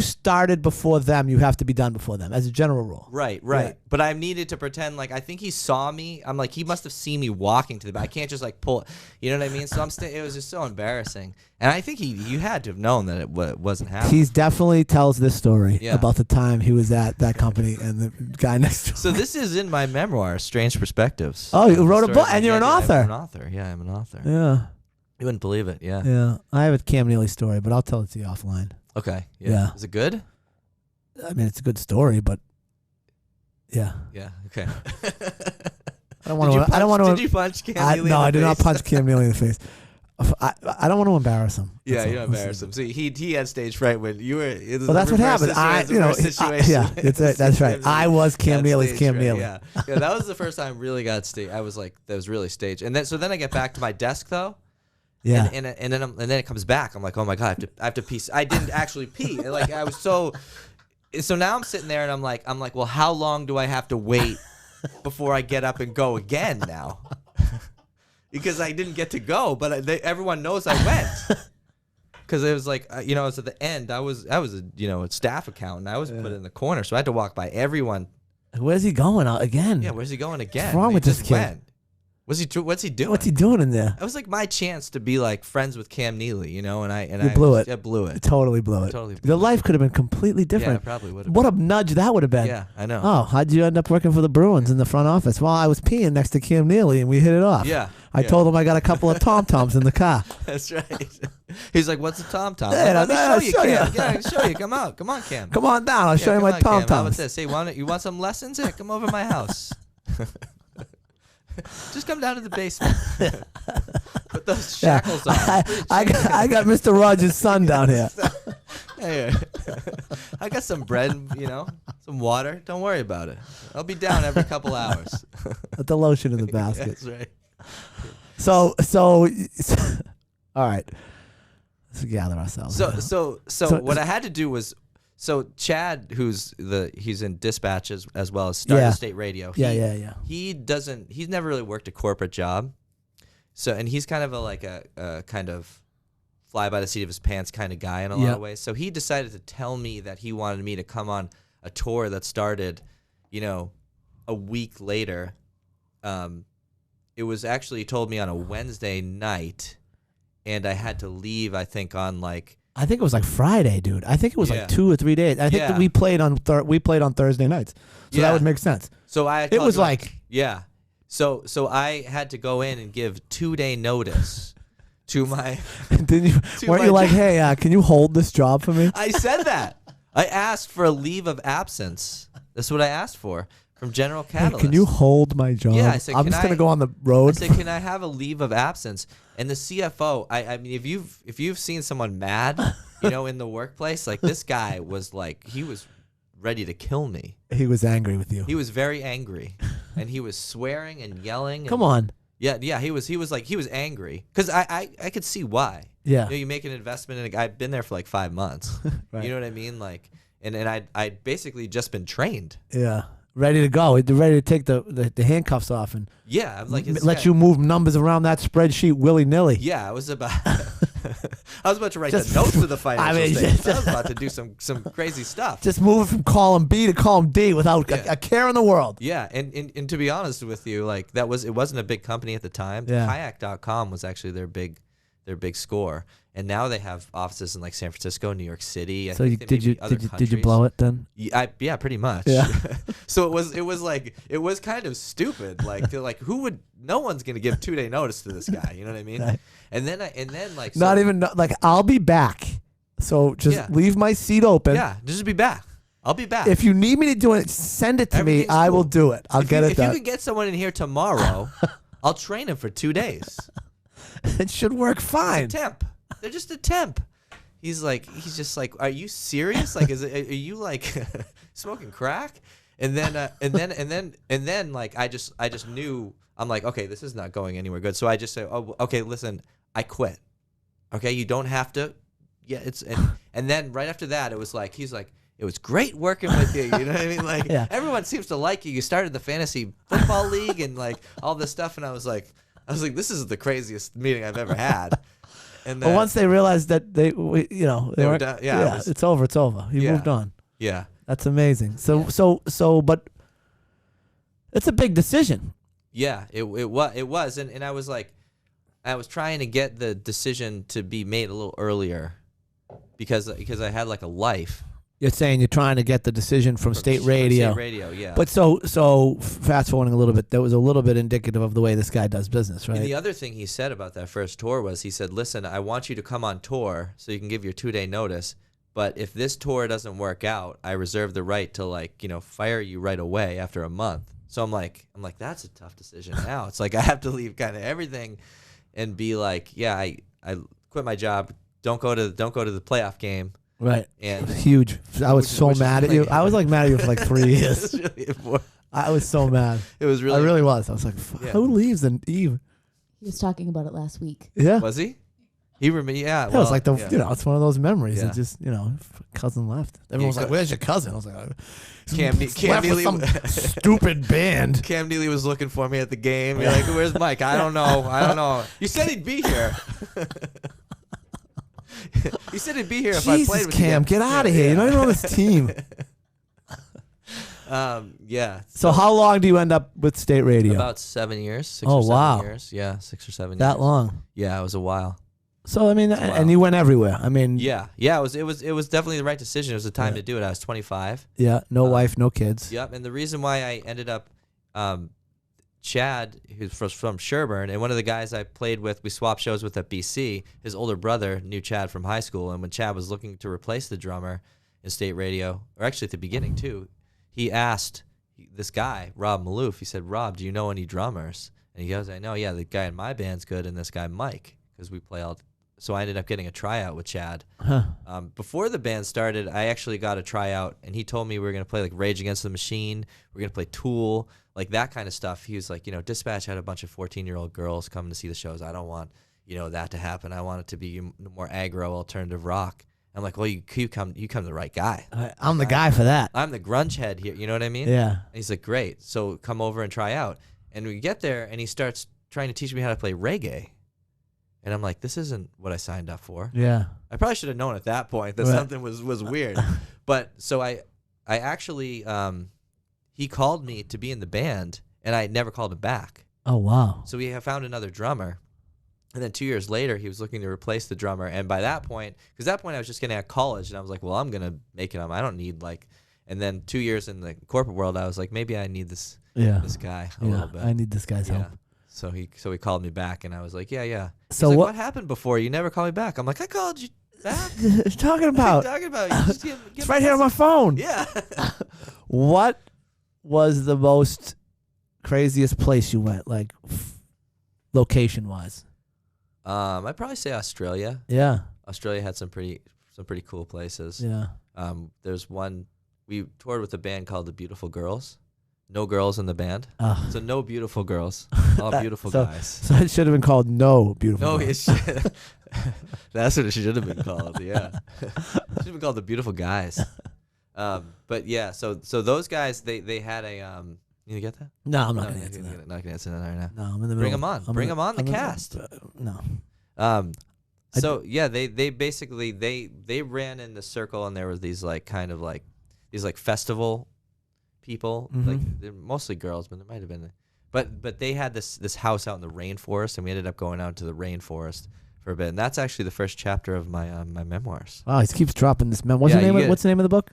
[SPEAKER 1] started before them, you have to be done before them. As a general rule.
[SPEAKER 2] Right.
[SPEAKER 1] Yeah.
[SPEAKER 2] But I needed to pretend like I think he saw me. I'm like he must have seen me walking to the back. I can't just like pull. You know what I mean? So it was just so embarrassing. And I think you had to have known that it wasn't happening.
[SPEAKER 1] He's definitely tells this story
[SPEAKER 2] Yeah.
[SPEAKER 1] about the time he was at that company and the guy next door.
[SPEAKER 2] So this is in my memoir, Strange Perspectives.
[SPEAKER 1] Oh, you wrote a
[SPEAKER 2] Stories
[SPEAKER 1] book,
[SPEAKER 2] of-
[SPEAKER 1] and you're an
[SPEAKER 2] yeah,
[SPEAKER 1] author.
[SPEAKER 2] I'm an author. Yeah, I'm an author.
[SPEAKER 1] Yeah.
[SPEAKER 2] You wouldn't believe it. Yeah.
[SPEAKER 1] Yeah. I have a Cam Neely story, but I'll tell it to you offline.
[SPEAKER 2] Okay.
[SPEAKER 1] Yeah.
[SPEAKER 2] Is it good?
[SPEAKER 1] I mean, it's a good story, but yeah.
[SPEAKER 2] Yeah. Okay.
[SPEAKER 1] I don't want to. I don't want to.
[SPEAKER 2] Did you punch Cam Neely?
[SPEAKER 1] No,
[SPEAKER 2] in the
[SPEAKER 1] I did not
[SPEAKER 2] face?
[SPEAKER 1] punch Cam Neely in the face. I don't want to embarrass him.
[SPEAKER 2] Yeah,
[SPEAKER 1] That's
[SPEAKER 2] you
[SPEAKER 1] all.
[SPEAKER 2] embarrass him. See, he had stage fright when you were.
[SPEAKER 1] Well, that's what happened. Yeah, that's right. I was Cam Neely's Cam Neely.
[SPEAKER 2] Yeah, that was the first time I really got stage. I was like, that was really staged. And then I get back to my desk though.
[SPEAKER 1] Yeah.
[SPEAKER 2] And then it comes back. I'm like, oh my god, I have to pee. I didn't actually pee. Like I was so. So now I'm sitting there and I'm like, well, how long do I have to wait before I get up and go again now? Because I didn't get to go, but everyone knows I went. Because it was like, it was at the end. I was a staff accountant. I was put in the corner, so I had to walk by everyone.
[SPEAKER 1] Where's he going again?
[SPEAKER 2] Yeah, where's he going again?
[SPEAKER 1] What's wrong with this kid?
[SPEAKER 2] Went. What's he doing?
[SPEAKER 1] What's he doing in there?
[SPEAKER 2] It was like my chance to be like friends with Cam Neely, and
[SPEAKER 1] You blew it.
[SPEAKER 2] I blew it.
[SPEAKER 1] Totally blew it.
[SPEAKER 2] Totally blew
[SPEAKER 1] Your life could have been completely
[SPEAKER 2] Yeah,
[SPEAKER 1] different.
[SPEAKER 2] it probably would have.
[SPEAKER 1] What a nudge that would have been.
[SPEAKER 2] Yeah, I know.
[SPEAKER 1] Oh, how'd you end up working for the Bruins in the front office? Well, I was peeing next to Cam Neely and we hit it off.
[SPEAKER 2] Yeah.
[SPEAKER 1] I told him I got a couple of Tom-Toms in the car.
[SPEAKER 2] That's right. He's like, "What's a tom-tom?"
[SPEAKER 1] Hey,
[SPEAKER 2] Let me
[SPEAKER 1] I'll
[SPEAKER 2] show you,
[SPEAKER 1] show
[SPEAKER 2] Cam.
[SPEAKER 1] you.
[SPEAKER 2] Yeah, I can show you. Come on, Cam.
[SPEAKER 1] Come on down. I'll show you
[SPEAKER 2] come
[SPEAKER 1] my
[SPEAKER 2] on, Cam. How about
[SPEAKER 1] Tom-Toms.
[SPEAKER 2] this? Hey, you want some lessons? Here, come over to my house. Just come down to the basement. Put those shackles on.
[SPEAKER 1] I got Mr. Rogers' son down here.
[SPEAKER 2] Hey, I got some bread, some water. Don't worry about it. I'll be down every couple hours.
[SPEAKER 1] With the lotion in the basket.
[SPEAKER 2] That's right.
[SPEAKER 1] So, all right. Let's gather ourselves.
[SPEAKER 2] So what I had to do was, Chad, he's in dispatch as well as Stardust State Radio.
[SPEAKER 1] Yeah.
[SPEAKER 2] He's never really worked a corporate job. So, and he's kind of a kind of fly by the seat of his pants kind of guy in a lot of ways. So he decided to tell me that he wanted me to come on a tour that started, a week later. It was actually, he told me on a Wednesday night, and I had to leave, I think, on
[SPEAKER 1] I think it was like Friday, dude. I think it was like 2 or 3 days. I think that we played on Thursday nights, so that would make sense.
[SPEAKER 2] So
[SPEAKER 1] it was like
[SPEAKER 2] So I had to go in and give 2-day notice to my.
[SPEAKER 1] Didn't you? Weren't you like, hey, can you hold this job for me?
[SPEAKER 2] I said that. I asked for a leave of absence. That's what I asked for from General Catalyst.
[SPEAKER 1] Hey, can you hold my job?
[SPEAKER 2] Yeah, I said,
[SPEAKER 1] I'm just gonna go on the road.
[SPEAKER 2] I said, can I have a leave of absence? And the CFO, I mean, if you've seen someone mad, in the workplace, like this guy was like, he was ready to kill me.
[SPEAKER 1] He was angry with you.
[SPEAKER 2] He was very angry, and he was swearing and yelling.
[SPEAKER 1] Come on.
[SPEAKER 2] Yeah. He was angry because I could see why.
[SPEAKER 1] Yeah.
[SPEAKER 2] You make an investment in a guy. I've been there for like 5 months.
[SPEAKER 1] Right.
[SPEAKER 2] You know what I mean? Like, and I'd basically just been trained.
[SPEAKER 1] Yeah. Ready to go. Ready to take the handcuffs off and
[SPEAKER 2] I'm like,
[SPEAKER 1] let you move numbers around that spreadsheet willy nilly.
[SPEAKER 2] Yeah, I was about to write the notes for the financial statements. I was about to do some crazy stuff.
[SPEAKER 1] Just move it from column B to column D without a care in the world.
[SPEAKER 2] Yeah, and to be honest with you, like it wasn't a big company at the time.
[SPEAKER 1] Yeah.
[SPEAKER 2] Kayak.com was actually their big score. And now they have offices in like San Francisco, New York City.
[SPEAKER 1] So did you blow it then?
[SPEAKER 2] Yeah, pretty much.
[SPEAKER 1] Yeah.
[SPEAKER 2] So it was kind of stupid. Like no one's gonna give 2-day notice to this guy. You know what I mean?
[SPEAKER 1] Right.
[SPEAKER 2] And then like
[SPEAKER 1] not even like I'll be back. So just leave my seat open.
[SPEAKER 2] Yeah, just be back. I'll be back.
[SPEAKER 1] If you need me to do it, send it to me. I will do it. I'll get it done.
[SPEAKER 2] If you can get someone in here tomorrow, I'll train him for 2 days.
[SPEAKER 1] It should work fine.
[SPEAKER 2] It's a temp. They're just a temp. He's just like, are you serious? Like, are you like smoking crack? And then like I just knew. I'm like, okay, this is not going anywhere good. So I just say, oh, okay, listen, I quit. Okay, you don't have to. Yeah, and then right after that, it was like he's like, it was great working with you. You know what I mean? Like everyone seems to like you. You started the fantasy football league and like all this stuff, and I was like, this is the craziest meeting I've ever had. And then,
[SPEAKER 1] but once they realized that they were
[SPEAKER 2] done,
[SPEAKER 1] it's over. It's over. You moved on.
[SPEAKER 2] Yeah,
[SPEAKER 1] that's amazing. So, but it's a big decision.
[SPEAKER 2] Yeah, it was, and I was like, I was trying to get the decision to be made a little earlier, because I had like a life.
[SPEAKER 1] You're saying you're trying to get the decision from state radio.
[SPEAKER 2] State radio, yeah.
[SPEAKER 1] But so fast forwarding a little bit, that was a little bit indicative of the way this guy does business, right?
[SPEAKER 2] And the other thing he said about that first tour was, he said, listen, I want you to come on tour so you can give your 2-day notice. But if this tour doesn't work out, I reserve the right to fire you right away after a month. So I'm like, that's a tough decision now. It's like I have to leave kind of everything and be like, yeah, I quit my job. Don't go to the playoff game.
[SPEAKER 1] Right.
[SPEAKER 2] And
[SPEAKER 1] huge. I was so mad at you. I was like mad at you for like 3 years. I was so mad.
[SPEAKER 2] It was really.
[SPEAKER 1] I really was. I was like, who leaves an Eve?
[SPEAKER 3] He was talking about it last week.
[SPEAKER 1] Yeah.
[SPEAKER 2] Was he? He remember? Yeah.
[SPEAKER 1] It was like it's one of those memories.
[SPEAKER 2] Yeah.
[SPEAKER 1] It just cousin left. Everyone was like, "Where's your cousin?" I was like,
[SPEAKER 2] Cam Neely,
[SPEAKER 1] some stupid band.
[SPEAKER 2] Cam Neely was looking for me at the game. You're like, "Where's Mike?" I don't know. You said he'd be here. You said he'd be here if I played with
[SPEAKER 1] Cam, get out of here. You're not even on this team.
[SPEAKER 2] Yeah.
[SPEAKER 1] So how long do you end up with state radio?
[SPEAKER 2] About 7 years. 6 or 7 years. Yeah, 6 or 7 years.
[SPEAKER 1] That long?
[SPEAKER 2] Yeah, it was a while.
[SPEAKER 1] So I mean, and you went everywhere. I mean,
[SPEAKER 2] yeah. It was definitely the right decision. It was the time to do it. I was 25.
[SPEAKER 1] Yeah, no wife, no kids.
[SPEAKER 2] Yep. And the reason why I ended up, Chad, who's from Sherburne, and one of the guys I played with, we swapped shows with at BC. His older brother knew Chad from high school, and when Chad was looking to replace the drummer in state radio, or actually at the beginning too, he asked this guy, Rob Maloof. He said, "Rob, do you know any drummers?" And he goes, "I know. Yeah, the guy in my band's good, and this guy Mike, because we play all." So I ended up getting a tryout with Chad.
[SPEAKER 1] Huh.
[SPEAKER 2] Before the band started, I actually got a tryout, and he told me we were going to play like Rage Against the Machine. We were going to play Tool, like that kind of stuff. He was like, Dispatch had a bunch of 14-year-old girls coming to see the shows. I don't want, that to happen. I want it to be more aggro alternative rock. I'm like, well, you come to the right guy.
[SPEAKER 1] I'm the guy for that.
[SPEAKER 2] I'm the grunge head here. You know what I mean?
[SPEAKER 1] Yeah.
[SPEAKER 2] And he's like, great. So come over and try out. And we get there, and he starts trying to teach me how to play reggae. And I'm like, this isn't what I signed up for.
[SPEAKER 1] Yeah.
[SPEAKER 2] I probably should have known at that point that something was weird. But so I actually, he called me to be in the band, and I never called him back.
[SPEAKER 1] Oh, wow.
[SPEAKER 2] So we found another drummer. And then 2 years later, he was looking to replace the drummer. And by that point, because that point I was just getting out of college, and I was like, well, I'm going to make it. I don't need and then 2 years in the corporate world, I was like, maybe I need this guy a little bit.
[SPEAKER 1] I need this guy's help.
[SPEAKER 2] So he called me back, and I was like, yeah.
[SPEAKER 1] So
[SPEAKER 2] like, what happened before? You never called me back. I'm like, I called you back.
[SPEAKER 1] What are you talking about?
[SPEAKER 2] What are you talking about? You just
[SPEAKER 1] it's right here on my phone.
[SPEAKER 2] Yeah.
[SPEAKER 1] What was the most craziest place you went, like location-wise?
[SPEAKER 2] I'd probably say Australia.
[SPEAKER 1] Yeah.
[SPEAKER 2] Australia had some pretty cool places.
[SPEAKER 1] Yeah.
[SPEAKER 2] There's one, we toured with a band called the Beautiful Girls. No girls in the band. So no beautiful girls. All beautiful guys.
[SPEAKER 1] So it should have been called No Beautiful
[SPEAKER 2] No,
[SPEAKER 1] Girls.
[SPEAKER 2] That's what it should have been called, yeah. It should have been called the Beautiful Guys. But yeah, so those guys, they had a, you get that?
[SPEAKER 1] No, I'm not going to answer that.
[SPEAKER 2] Not going to answer that right now.
[SPEAKER 1] No, I'm in the middle.
[SPEAKER 2] Bring them on. Bring them on the cast.
[SPEAKER 1] No.
[SPEAKER 2] So yeah, they basically, they ran in the circle, and there was these these festival people, like they're mostly girls, but there might have been, but they had this house out in the rainforest, and we ended up going out to the rainforest for a bit, and that's actually the first chapter of my my memoirs.
[SPEAKER 1] Wow, he keeps dropping this. What's the name of the book?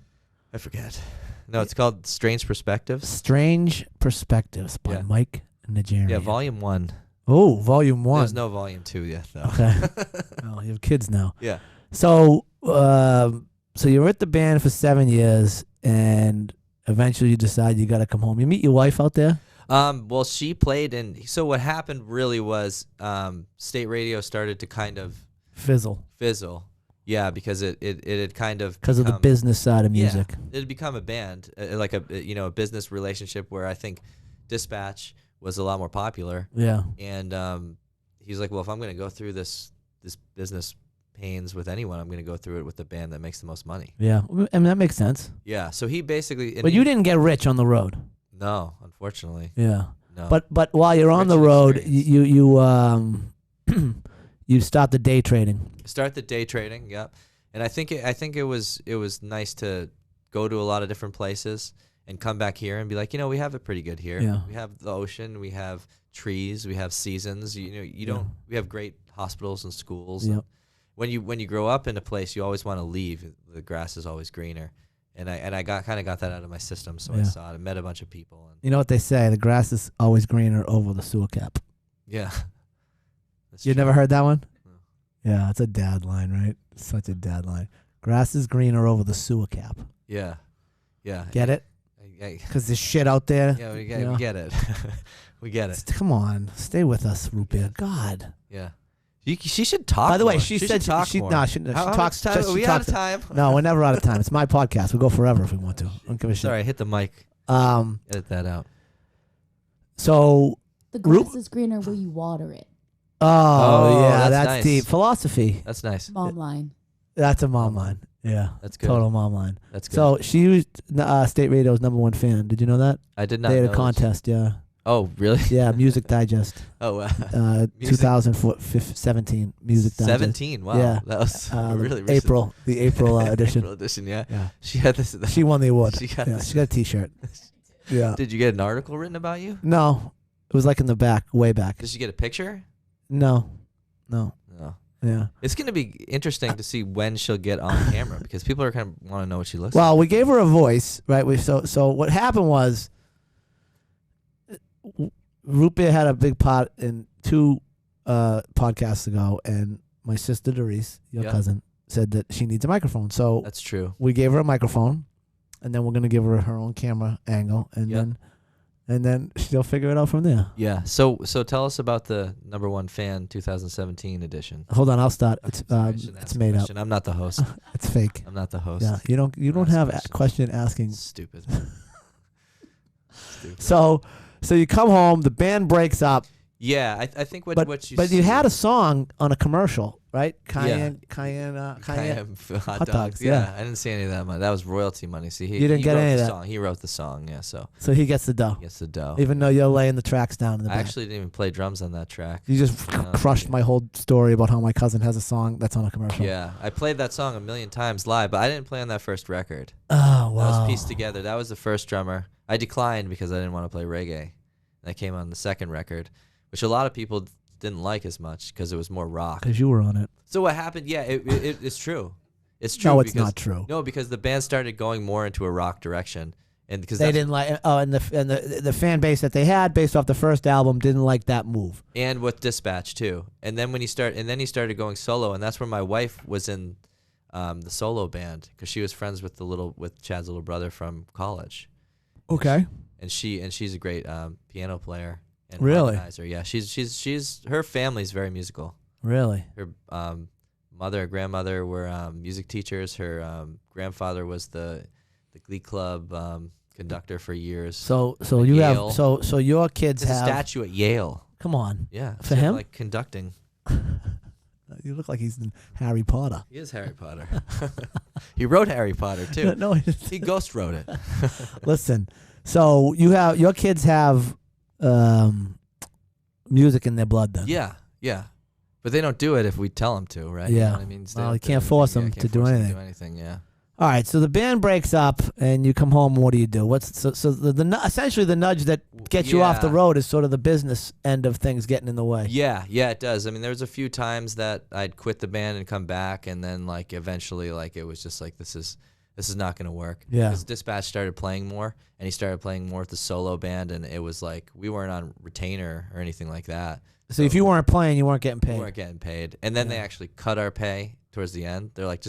[SPEAKER 2] I forget. No, it's called Strange Perspectives.
[SPEAKER 1] Strange Perspectives by Mike Najarian.
[SPEAKER 2] Yeah, Volume 1.
[SPEAKER 1] Oh, Volume 1.
[SPEAKER 2] There's no Volume 2 yet, though.
[SPEAKER 1] Okay. Well, you have kids now.
[SPEAKER 2] Yeah.
[SPEAKER 1] So, so you were at the band for 7 years, and eventually you decide you got to come home. You meet your wife out there?
[SPEAKER 2] Well, she played, and so what happened really was state radio started to kind of
[SPEAKER 1] fizzle.
[SPEAKER 2] Yeah, because it had kind of
[SPEAKER 1] because of the business side of music.
[SPEAKER 2] Yeah, it had become a band, like a business relationship where I think Dispatch was a lot more popular.
[SPEAKER 1] Yeah,
[SPEAKER 2] and he's like, well, if I'm going to go through this business pains with anyone. I'm going to go through it with the band that makes the most money.
[SPEAKER 1] Yeah, I mean that makes sense.
[SPEAKER 2] Yeah. So he basically.
[SPEAKER 1] But you didn't get rich on the road.
[SPEAKER 2] No, unfortunately.
[SPEAKER 1] Yeah.
[SPEAKER 2] No.
[SPEAKER 1] But while you're on
[SPEAKER 2] Rich
[SPEAKER 1] the
[SPEAKER 2] in
[SPEAKER 1] road,
[SPEAKER 2] experience.
[SPEAKER 1] you start the day trading.
[SPEAKER 2] Start the day trading. Yep. And I think it was nice to go to a lot of different places and come back here and be like, we have it pretty good here.
[SPEAKER 1] Yeah.
[SPEAKER 2] We have the ocean, we have trees, we have seasons. We have great hospitals and schools.
[SPEAKER 1] Yeah.
[SPEAKER 2] And when you grow up in a place, you always want to leave. The grass is always greener. And I got that out of my system, so I saw it. I met a bunch of people. And
[SPEAKER 1] You know what they say? The grass is always greener over the sewer cap.
[SPEAKER 2] yeah. That's
[SPEAKER 1] You
[SPEAKER 2] true.
[SPEAKER 1] never heard that one?
[SPEAKER 2] No.
[SPEAKER 1] Yeah, it's a dad line, right? Such a dad line. Grass is greener over the sewer cap.
[SPEAKER 2] Yeah. Yeah.
[SPEAKER 1] Get it? Because there's shit out there.
[SPEAKER 2] Yeah, we
[SPEAKER 1] you know?
[SPEAKER 2] get it. We get it.
[SPEAKER 1] Come on, stay with us, Root Beer. God.
[SPEAKER 2] Yeah. She should talk.
[SPEAKER 1] By the way,
[SPEAKER 2] more.
[SPEAKER 1] she
[SPEAKER 2] should
[SPEAKER 1] said
[SPEAKER 2] talk
[SPEAKER 1] she
[SPEAKER 2] more.
[SPEAKER 1] talks.
[SPEAKER 2] Time?
[SPEAKER 1] She
[SPEAKER 2] Are we
[SPEAKER 1] talks
[SPEAKER 2] out of time?
[SPEAKER 1] No, we're never out of time. It's my podcast. We go forever if we want to. I don't give a shit.
[SPEAKER 2] Sorry, hit the mic. Edit that out.
[SPEAKER 1] So.
[SPEAKER 3] The grass is greener where you water it.
[SPEAKER 1] Oh yeah,
[SPEAKER 2] that's
[SPEAKER 1] that's
[SPEAKER 2] nice.
[SPEAKER 1] deep philosophy.
[SPEAKER 2] That's nice.
[SPEAKER 3] Mom line.
[SPEAKER 1] That's a mom line. Yeah,
[SPEAKER 2] That's good.
[SPEAKER 1] total mom line.
[SPEAKER 2] That's good.
[SPEAKER 1] So she was State Radio's #1 fan. Did you know that?
[SPEAKER 2] I did not.
[SPEAKER 1] They had
[SPEAKER 2] know
[SPEAKER 1] a
[SPEAKER 2] this.
[SPEAKER 1] contest. Yeah,
[SPEAKER 2] Oh, really?
[SPEAKER 1] yeah. Music Digest.
[SPEAKER 2] Oh, wow.
[SPEAKER 1] 2017 Music Digest.
[SPEAKER 2] 17. Wow.
[SPEAKER 1] Yeah.
[SPEAKER 2] That was
[SPEAKER 1] The
[SPEAKER 2] really recent.
[SPEAKER 1] the April edition.
[SPEAKER 2] April edition. Yeah.
[SPEAKER 1] Yeah,
[SPEAKER 2] She had this.
[SPEAKER 1] she won the award.
[SPEAKER 2] She got
[SPEAKER 1] Yeah,
[SPEAKER 2] this.
[SPEAKER 1] she got a T-shirt. Yeah.
[SPEAKER 2] Did you get an article written about you?
[SPEAKER 1] No, it was like in the back, way back.
[SPEAKER 2] Did she get a picture?
[SPEAKER 1] No.
[SPEAKER 2] No.
[SPEAKER 1] Yeah.
[SPEAKER 2] It's going to be interesting to see when she'll get on camera because people are kind of want to know what she looks
[SPEAKER 1] Well, we gave her a voice, right? So what happened was, Root Beer had a big part in 2 podcasts ago, and my sister Doris, your
[SPEAKER 2] Yeah.
[SPEAKER 1] cousin, said that she needs a microphone. So
[SPEAKER 2] That's true.
[SPEAKER 1] we gave her a microphone, and then we're gonna give her her own camera angle, and
[SPEAKER 2] Yep.
[SPEAKER 1] then she'll figure it out from there.
[SPEAKER 2] Yeah. So tell us about the #1 fan 2017 edition.
[SPEAKER 1] Hold on, I'll start. It's
[SPEAKER 2] Sorry, I shouldn't
[SPEAKER 1] it's
[SPEAKER 2] ask a
[SPEAKER 1] made up.
[SPEAKER 2] question. I'm not the host.
[SPEAKER 1] It's fake.
[SPEAKER 2] I'm not the host.
[SPEAKER 1] Yeah, you don't
[SPEAKER 2] Ask
[SPEAKER 1] have
[SPEAKER 2] questions.
[SPEAKER 1] question asking.
[SPEAKER 2] Stupid. Stupid.
[SPEAKER 1] So you come home, the band breaks up.
[SPEAKER 2] Yeah, I think what
[SPEAKER 1] But
[SPEAKER 2] you
[SPEAKER 1] you
[SPEAKER 2] see-
[SPEAKER 1] had a song on a commercial, right?
[SPEAKER 2] Yeah.
[SPEAKER 1] Cayenne.
[SPEAKER 2] hot dogs.
[SPEAKER 1] yeah.
[SPEAKER 2] I didn't see any of that money. That was royalty money. See,
[SPEAKER 1] You didn't
[SPEAKER 2] he
[SPEAKER 1] get
[SPEAKER 2] wrote
[SPEAKER 1] any of
[SPEAKER 2] the
[SPEAKER 1] that.
[SPEAKER 2] song. He wrote the song. Yeah, so
[SPEAKER 1] So he gets the dough,
[SPEAKER 2] he gets the dough.
[SPEAKER 1] even though you're laying the tracks down in the
[SPEAKER 2] I
[SPEAKER 1] back.
[SPEAKER 2] actually didn't even play drums on that track.
[SPEAKER 1] You just
[SPEAKER 2] No,
[SPEAKER 1] crushed
[SPEAKER 2] yeah.
[SPEAKER 1] my whole story about how my cousin has a song that's on a commercial.
[SPEAKER 2] Yeah, I played that song a million times live, but I didn't play on that first record.
[SPEAKER 1] Oh
[SPEAKER 2] That
[SPEAKER 1] wow.
[SPEAKER 2] was pieced together. That was the first drummer. I declined because I didn't want to play reggae. That came on the second record, which a lot of people didn't like as much because it was more rock.
[SPEAKER 1] Because you were on it.
[SPEAKER 2] So what happened? Yeah, it's true. It's true.
[SPEAKER 1] No, it's
[SPEAKER 2] because,
[SPEAKER 1] not true.
[SPEAKER 2] No, because the band started going more into a rock direction, and because
[SPEAKER 1] They didn't like. Oh, and the fan base that they had based off the first album didn't like that move.
[SPEAKER 2] and with Dispatch too. And then he started going solo, and that's where my wife was in the solo band because she was friends with Chad's little brother from college.
[SPEAKER 1] Okay.
[SPEAKER 2] And she's a great piano player and
[SPEAKER 1] Really?
[SPEAKER 2] harmonizer. Yeah, she's her family's very musical.
[SPEAKER 1] Really.
[SPEAKER 2] Her mother and grandmother were music teachers. Her grandfather was the Glee Club conductor for years.
[SPEAKER 1] So
[SPEAKER 2] At
[SPEAKER 1] you
[SPEAKER 2] Yale.
[SPEAKER 1] have so your kids
[SPEAKER 2] There's a
[SPEAKER 1] have.
[SPEAKER 2] statue at Yale.
[SPEAKER 1] Come on.
[SPEAKER 2] Yeah,
[SPEAKER 1] For
[SPEAKER 2] so,
[SPEAKER 1] him?
[SPEAKER 2] like conducting.
[SPEAKER 1] You look like he's in Harry Potter.
[SPEAKER 2] He is Harry Potter. He wrote Harry Potter too.
[SPEAKER 1] No,
[SPEAKER 2] He ghost wrote it.
[SPEAKER 1] listen. So your kids have music in their blood then.
[SPEAKER 2] Yeah. But they don't do it if we tell them to, right? You
[SPEAKER 1] Yeah.
[SPEAKER 2] know what I mean? So
[SPEAKER 1] Well,
[SPEAKER 2] they
[SPEAKER 1] you
[SPEAKER 2] don't
[SPEAKER 1] can't
[SPEAKER 2] do
[SPEAKER 1] force
[SPEAKER 2] anything.
[SPEAKER 1] them
[SPEAKER 2] Yeah,
[SPEAKER 1] to
[SPEAKER 2] can't
[SPEAKER 1] do
[SPEAKER 2] force them
[SPEAKER 1] anything.
[SPEAKER 2] to do anything, yeah.
[SPEAKER 1] All right, so the band breaks up and you come home. What do you do? Essentially the nudge that gets you off the
[SPEAKER 2] Yeah.
[SPEAKER 1] road is sort of the business end of things getting in the way.
[SPEAKER 2] Yeah, it does. I mean, there was a few times that I'd quit the band and come back, and then like eventually, like it was just like this is not going to work.
[SPEAKER 1] Yeah.
[SPEAKER 2] Because Dispatch started playing more, and he started playing more with the solo band, and it was like we weren't on retainer or anything like that.
[SPEAKER 1] So if you weren't playing, you weren't getting
[SPEAKER 2] We
[SPEAKER 1] paid.
[SPEAKER 2] weren't getting paid, and then they actually cut our pay towards the end. They're like,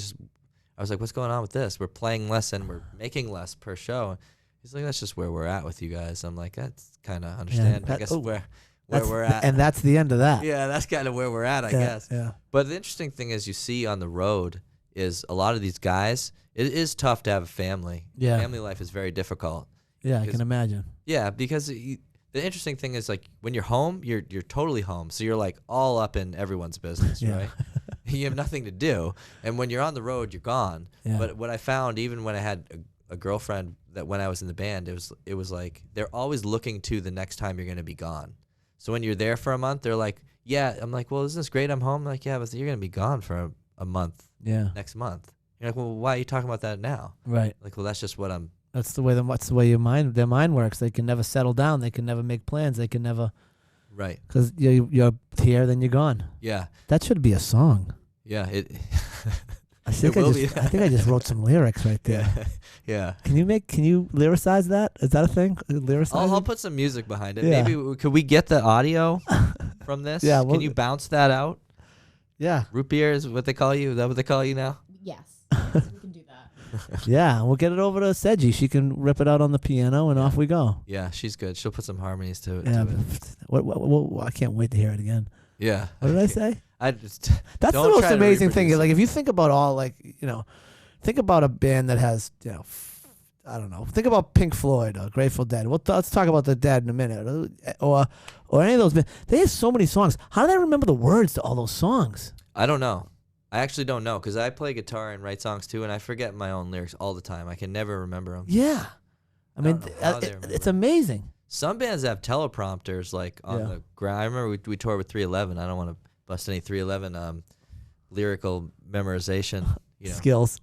[SPEAKER 2] I was like, what's going on with this? We're playing less and we're making less per show. He's like, that's just where we're at with you guys. I'm like, that's kind of understand. I guess where we're at.
[SPEAKER 1] And that's the end of that.
[SPEAKER 2] Yeah, that's kind of where we're at, I
[SPEAKER 1] Yeah,
[SPEAKER 2] guess.
[SPEAKER 1] Yeah.
[SPEAKER 2] But the interesting thing is you see on the road is a lot of these guys, it is tough to have a family.
[SPEAKER 1] Yeah.
[SPEAKER 2] Family life is very difficult.
[SPEAKER 1] Yeah, I
[SPEAKER 2] Because-
[SPEAKER 1] can imagine.
[SPEAKER 2] Yeah, because the interesting thing is like when you're home, you're totally home. So you're like all up in everyone's business,
[SPEAKER 1] Yeah.
[SPEAKER 2] right? You have nothing to do. And when you're on the road, you're gone.
[SPEAKER 1] Yeah.
[SPEAKER 2] But what I found, even when I had a girlfriend, that when I was in the band, it was like they're always looking to the next time you're going to be gone. So when you're there for a month, they're like, yeah. I'm like, well, isn't this great? I'm home. I'm like, yeah, but you're going to be gone for a month.
[SPEAKER 1] Yeah.
[SPEAKER 2] Next month. You're like, well, why are you talking about that now?
[SPEAKER 1] Right.
[SPEAKER 2] Like, well, that's just what I'm.
[SPEAKER 1] That's the way their mind works. They can never settle down. They can never make plans. They can never.
[SPEAKER 2] Right.
[SPEAKER 1] Because you're here, then you're gone.
[SPEAKER 2] Yeah.
[SPEAKER 1] That should be a song.
[SPEAKER 2] Yeah.
[SPEAKER 1] I think I just wrote some lyrics right there.
[SPEAKER 2] Yeah.
[SPEAKER 1] Can you lyricize that? Is that a thing? Lyricize?
[SPEAKER 2] I'll put some music behind it.
[SPEAKER 1] Yeah.
[SPEAKER 2] Maybe could we get the audio from this?
[SPEAKER 1] Yeah.
[SPEAKER 2] Can you bounce that out?
[SPEAKER 1] Yeah.
[SPEAKER 2] Root beer is what they call you. Is that what they call you now?
[SPEAKER 3] Yes, we can do that.
[SPEAKER 1] Yeah. We'll get it over to Sedgy. She can rip it out on the piano, and off we go.
[SPEAKER 2] Yeah, she's good. She'll put some harmonies to it.
[SPEAKER 1] Yeah.
[SPEAKER 2] To it.
[SPEAKER 1] What, I can't wait to hear it again.
[SPEAKER 2] Yeah.
[SPEAKER 1] What did I say?
[SPEAKER 2] That's
[SPEAKER 1] the
[SPEAKER 2] don't
[SPEAKER 1] most
[SPEAKER 2] try to
[SPEAKER 1] amazing thing.
[SPEAKER 2] reproduce
[SPEAKER 1] Like
[SPEAKER 2] it.
[SPEAKER 1] if you think about think about a band that has, I don't know. Think about Pink Floyd or Grateful Dead. Let's talk about the Dead in a minute, or any of those bands. They have so many songs. How do they remember the words to all those songs?
[SPEAKER 2] I don't know. I actually don't know because I play guitar and write songs too, and I forget my own lyrics all the time. I can never remember them.
[SPEAKER 1] Yeah, I mean,
[SPEAKER 2] don't know how they remember
[SPEAKER 1] it's
[SPEAKER 2] it.
[SPEAKER 1] amazing.
[SPEAKER 2] Some bands have teleprompters like on the ground. I remember we toured with 311. I don't want to bust any 311 lyrical memorization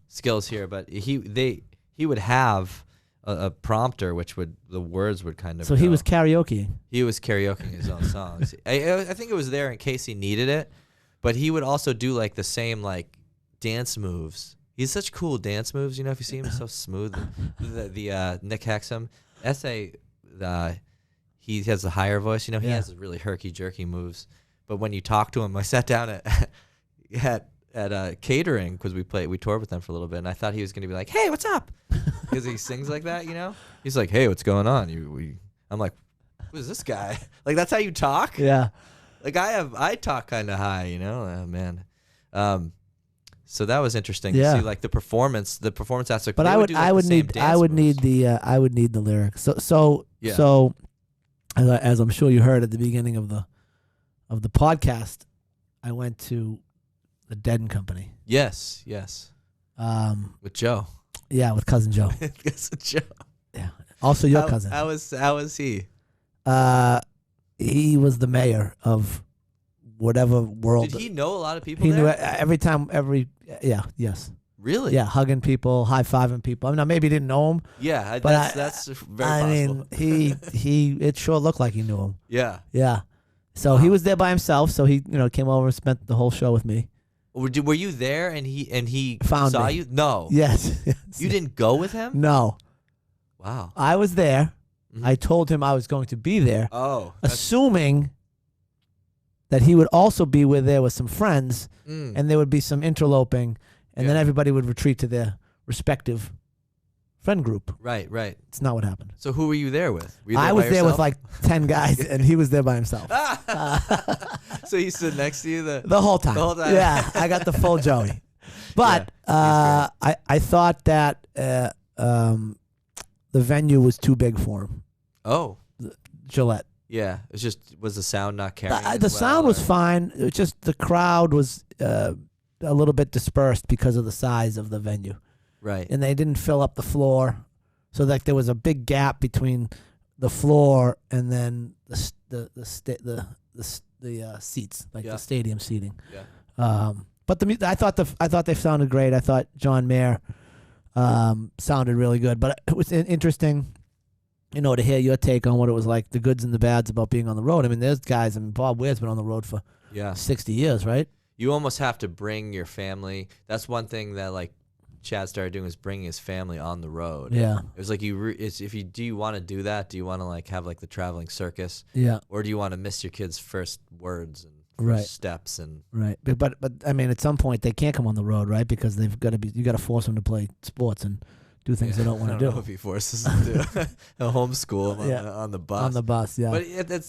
[SPEAKER 2] skills here, but he would have a prompter which the words would kind of.
[SPEAKER 1] So he was karaoke.
[SPEAKER 2] He was karaokeing his own songs. I think it was there in case he needed it, but he would also do like the same like dance moves. He's such cool dance moves. If you see him, so smooth. The Nick Hexum, he has the higher voice. He has really herky-jerky moves. But when you talk to him, I sat down at catering because we toured with them for a little bit, and I thought he was going to be like, "Hey, what's up?" Because he sings like that, He's like, "Hey, what's going on?" I'm like, "Who is this guy?" Like that's how you talk.
[SPEAKER 1] Yeah.
[SPEAKER 2] Like I talk kind of high, man. So that was interesting to see like the performance aspect.
[SPEAKER 1] But I would need the lyrics. So as I'm sure you heard at the beginning of the podcast, I went to the Dead & Company.
[SPEAKER 2] Yes. With Joe.
[SPEAKER 1] Yeah, with cousin Joe.
[SPEAKER 2] Cousin Joe.
[SPEAKER 1] Yeah. Also your cousin.
[SPEAKER 2] How was he?
[SPEAKER 1] He was the mayor of whatever world.
[SPEAKER 2] Did he know a lot of people?
[SPEAKER 1] He
[SPEAKER 2] there?
[SPEAKER 1] knew yes.
[SPEAKER 2] Really?
[SPEAKER 1] Yeah, hugging people, high-fiving people. I mean, maybe he didn't know him.
[SPEAKER 2] Yeah,
[SPEAKER 1] but
[SPEAKER 2] that's very possible.
[SPEAKER 1] I mean, he it sure looked like he knew him.
[SPEAKER 2] Yeah.
[SPEAKER 1] Yeah. So he was there by himself. So he came over and spent the whole show with me.
[SPEAKER 2] Were you there and he
[SPEAKER 1] Found
[SPEAKER 2] saw
[SPEAKER 1] me.
[SPEAKER 2] you? No.
[SPEAKER 1] Yes.
[SPEAKER 2] You didn't go with him?
[SPEAKER 1] No.
[SPEAKER 2] Wow.
[SPEAKER 1] I was there.
[SPEAKER 2] Mhm.
[SPEAKER 1] I told him I was going to be there,
[SPEAKER 2] Oh.
[SPEAKER 1] assuming that he would also be there with some friends,
[SPEAKER 2] Mm.
[SPEAKER 1] and there would be some interloping, and then everybody would retreat to their respective friend group.
[SPEAKER 2] Right.
[SPEAKER 1] It's not what happened.
[SPEAKER 2] So who were you there with? Were you
[SPEAKER 1] I
[SPEAKER 2] by
[SPEAKER 1] was there with
[SPEAKER 2] yourself?
[SPEAKER 1] like 10 guys, and he was there by himself.
[SPEAKER 2] So he stood next to you
[SPEAKER 1] The whole time.
[SPEAKER 2] The whole time.
[SPEAKER 1] Yeah, I got the full Joey. But I thought that the venue was too big for him.
[SPEAKER 2] Oh.
[SPEAKER 1] Gillette.
[SPEAKER 2] Yeah. Was the sound not carrying?
[SPEAKER 1] The sound was fine. It was just the crowd was a little bit dispersed because of the size of the venue.
[SPEAKER 2] Right.
[SPEAKER 1] And they didn't fill up the floor, so like there was a big gap between the floor and then the seats, like the stadium seating.
[SPEAKER 2] Yeah.
[SPEAKER 1] But I thought they sounded great. I thought John Mayer sounded really good. But it was interesting, to hear your take on what it was like, the goods and the bads about being on the road. I mean, there's guys. I mean, Bob Weir's been on the road for 60 years, right?
[SPEAKER 2] You almost have to bring your family. That's one thing that like Chad started doing, is bringing his family on the road.
[SPEAKER 1] Yeah.
[SPEAKER 2] It was like do you want to do that? Do you want to like have like the traveling circus?
[SPEAKER 1] Yeah.
[SPEAKER 2] Or do you want to miss your kids' first words and first steps and
[SPEAKER 1] right? But I mean, at some point they can't come on the road, right? Because they've got to be. You got to force them to play sports and do things they don't want to do.
[SPEAKER 2] I don't know if he forces them to homeschool them on the bus.
[SPEAKER 1] On the bus, yeah.
[SPEAKER 2] But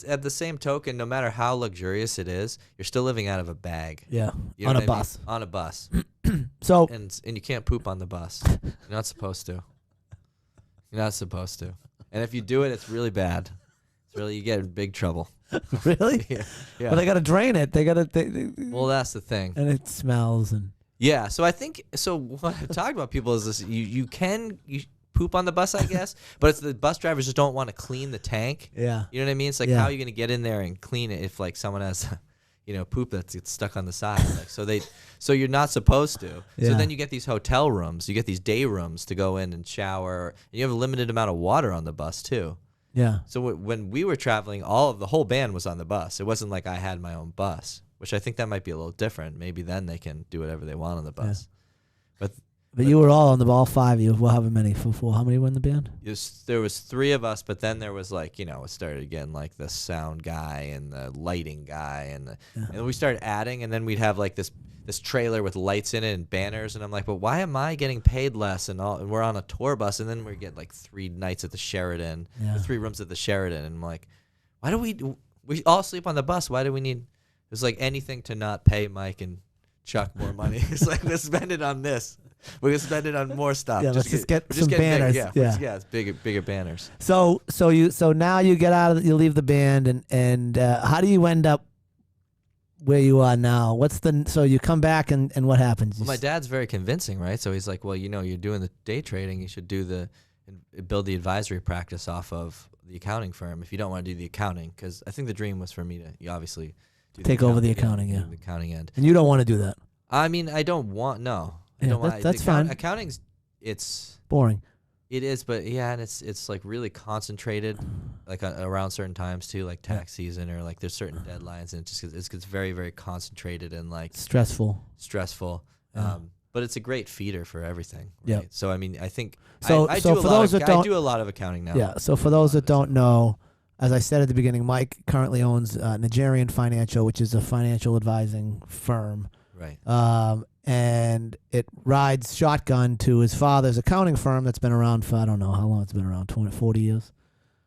[SPEAKER 2] at the same token, no matter how luxurious it is, you're still living out of a bag.
[SPEAKER 1] Yeah.
[SPEAKER 2] You know
[SPEAKER 1] On a
[SPEAKER 2] what I mean?
[SPEAKER 1] bus.
[SPEAKER 2] On a bus.
[SPEAKER 1] So
[SPEAKER 2] and you can't poop on the bus. You're not supposed to. You're not supposed to. And if you do it, it's really bad. It's really, you get in big trouble.
[SPEAKER 1] Really?
[SPEAKER 2] Yeah.
[SPEAKER 1] But they got to drain it. They got to.
[SPEAKER 2] Well, that's the thing.
[SPEAKER 1] And it smells and.
[SPEAKER 2] Yeah. So I think what I talked about people is this: you poop on the bus, I guess, but it's the bus drivers just don't want to clean the tank.
[SPEAKER 1] Yeah.
[SPEAKER 2] You know what I mean? It's like, how are you going to get in there and clean it if like someone has, poop that's stuck on the side? Like, so you're not supposed to.
[SPEAKER 1] Yeah.
[SPEAKER 2] So then you get these hotel rooms, you get these day rooms to go in and shower, and you have a limited amount of water on the bus too.
[SPEAKER 1] Yeah.
[SPEAKER 2] So when we were traveling, the whole band was on the bus. It wasn't like I had my own bus, which I think that might be a little different. Maybe then they can do whatever they want on the bus. Yeah.
[SPEAKER 1] But you were all on the ball, 5 of you. Well, however many? Four. How many were in the band?
[SPEAKER 2] There was 3 of us, but then there was it started getting like the sound guy and the lighting guy, and we started adding, and then we'd have like this trailer with lights in it and banners, and I'm like, but why am I getting paid less? And we're on a tour bus, and then we get like 3 nights at the Sheraton, 3 rooms at the Sheraton, and I'm like, why do we all sleep on the bus? Why do we need? It was like anything to not pay Mike and Chuck more money. It's like, let's spend it on this. We're gonna spend it on more stuff.
[SPEAKER 1] Yeah, let's just get some banners.
[SPEAKER 2] It's bigger banners.
[SPEAKER 1] So now you get out of you leave the band, and how do you end up where you are now? So you come back and what happens?
[SPEAKER 2] Well, my dad's very convincing, right? So he's like, well, you're doing the day trading, you should build the advisory practice off of the accounting firm if you don't want to do the accounting, because I think the dream was for me to obviously
[SPEAKER 1] take over the accounting,
[SPEAKER 2] the accounting end.
[SPEAKER 1] And you don't want to do that.
[SPEAKER 2] I mean, I don't want no.
[SPEAKER 1] That's fine.
[SPEAKER 2] Accounting's it's
[SPEAKER 1] boring.
[SPEAKER 2] It is, but and it's like really concentrated, like around certain times too, like tax season or like there's certain deadlines, and it gets very, very concentrated and like
[SPEAKER 1] stressful.
[SPEAKER 2] Yeah. But it's a great feeder for everything. Right?
[SPEAKER 1] Yeah.
[SPEAKER 2] So I mean, I think
[SPEAKER 1] I do
[SPEAKER 2] a lot of accounting now.
[SPEAKER 1] Yeah. So for those that don't know, as I said at the beginning, Mike currently owns Najarian Financial, which is a financial advising firm.
[SPEAKER 2] Right.
[SPEAKER 1] And it rides shotgun to his father's accounting firm that's been around for, I don't know how long it's been around, 20, 40 years?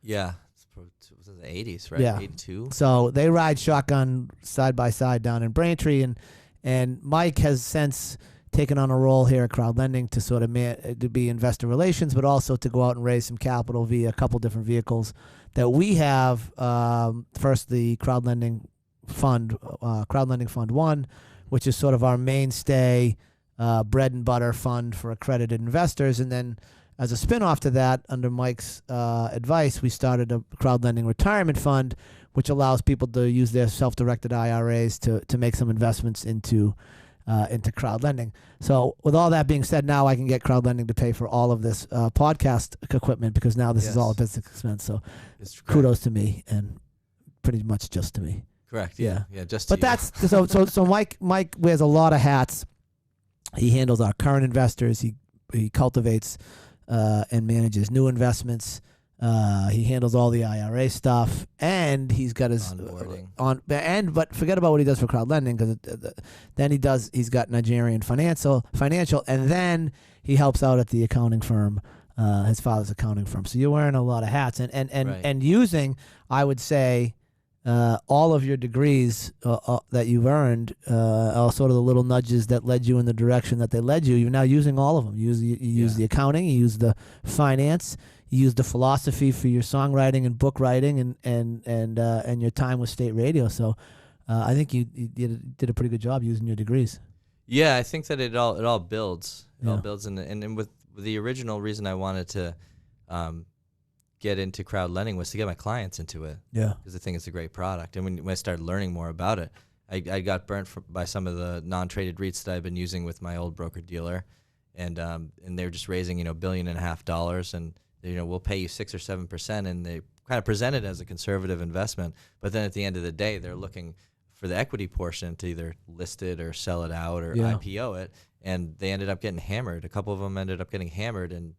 [SPEAKER 2] Yeah. It was in the 80s, right?
[SPEAKER 1] Yeah.
[SPEAKER 2] 82.
[SPEAKER 1] So they ride shotgun side by side down in Braintree, and Mike has since taken on a role here at Crowd Lending to sort of to be investor relations, but also to go out and raise some capital via a couple different vehicles that we have. First, the Crowd Lending Fund, Crowd Lending Fund 1, which is sort of our mainstay bread and butter fund for accredited investors. And then as a spinoff to that, under Mike's advice, we started a crowd lending retirement fund, which allows people to use their self-directed IRAs to make some investments into crowd lending. So with all that being said, now I can get crowd lending to pay for all of this podcast equipment, because now this is all a business expense. So kudos to me, and pretty much just to me.
[SPEAKER 2] Correct. Yeah. Just.
[SPEAKER 1] But that's so. Mike wears a lot of hats. He handles our current investors. He cultivates and manages new investments. He handles all the IRA stuff, and he's got his
[SPEAKER 2] onboarding
[SPEAKER 1] but forget about what he does for crowd lending, because then he's got Najarian financial, and then he helps out at the accounting firm, his father's accounting firm. So you're wearing a lot of hats, and using, I would say, all of your degrees that you've earned, are sort of the little nudges that led you in the direction that they led you. You're now using all of them. You use the accounting, you use the finance, you use the philosophy for your songwriting and book writing, and your time with state radio. So I think you did a pretty good job using your degrees.
[SPEAKER 2] Yeah, I think that it all builds. It all builds, and with the original reason I wanted to get into crowd lending was to get my clients into it. Yeah, because I think it's a great product. And when I started learning more about it, I got burnt by some of the non-traded REITs that I've been using with my old broker dealer, and they were just raising $1.5 billion, and we'll pay you 6 or 7%, and they kind of present it as a conservative investment. But then at the end of the day, they're looking for the equity portion to either list it or sell it out or IPO it, and they ended up getting hammered. A couple of them ended up getting hammered and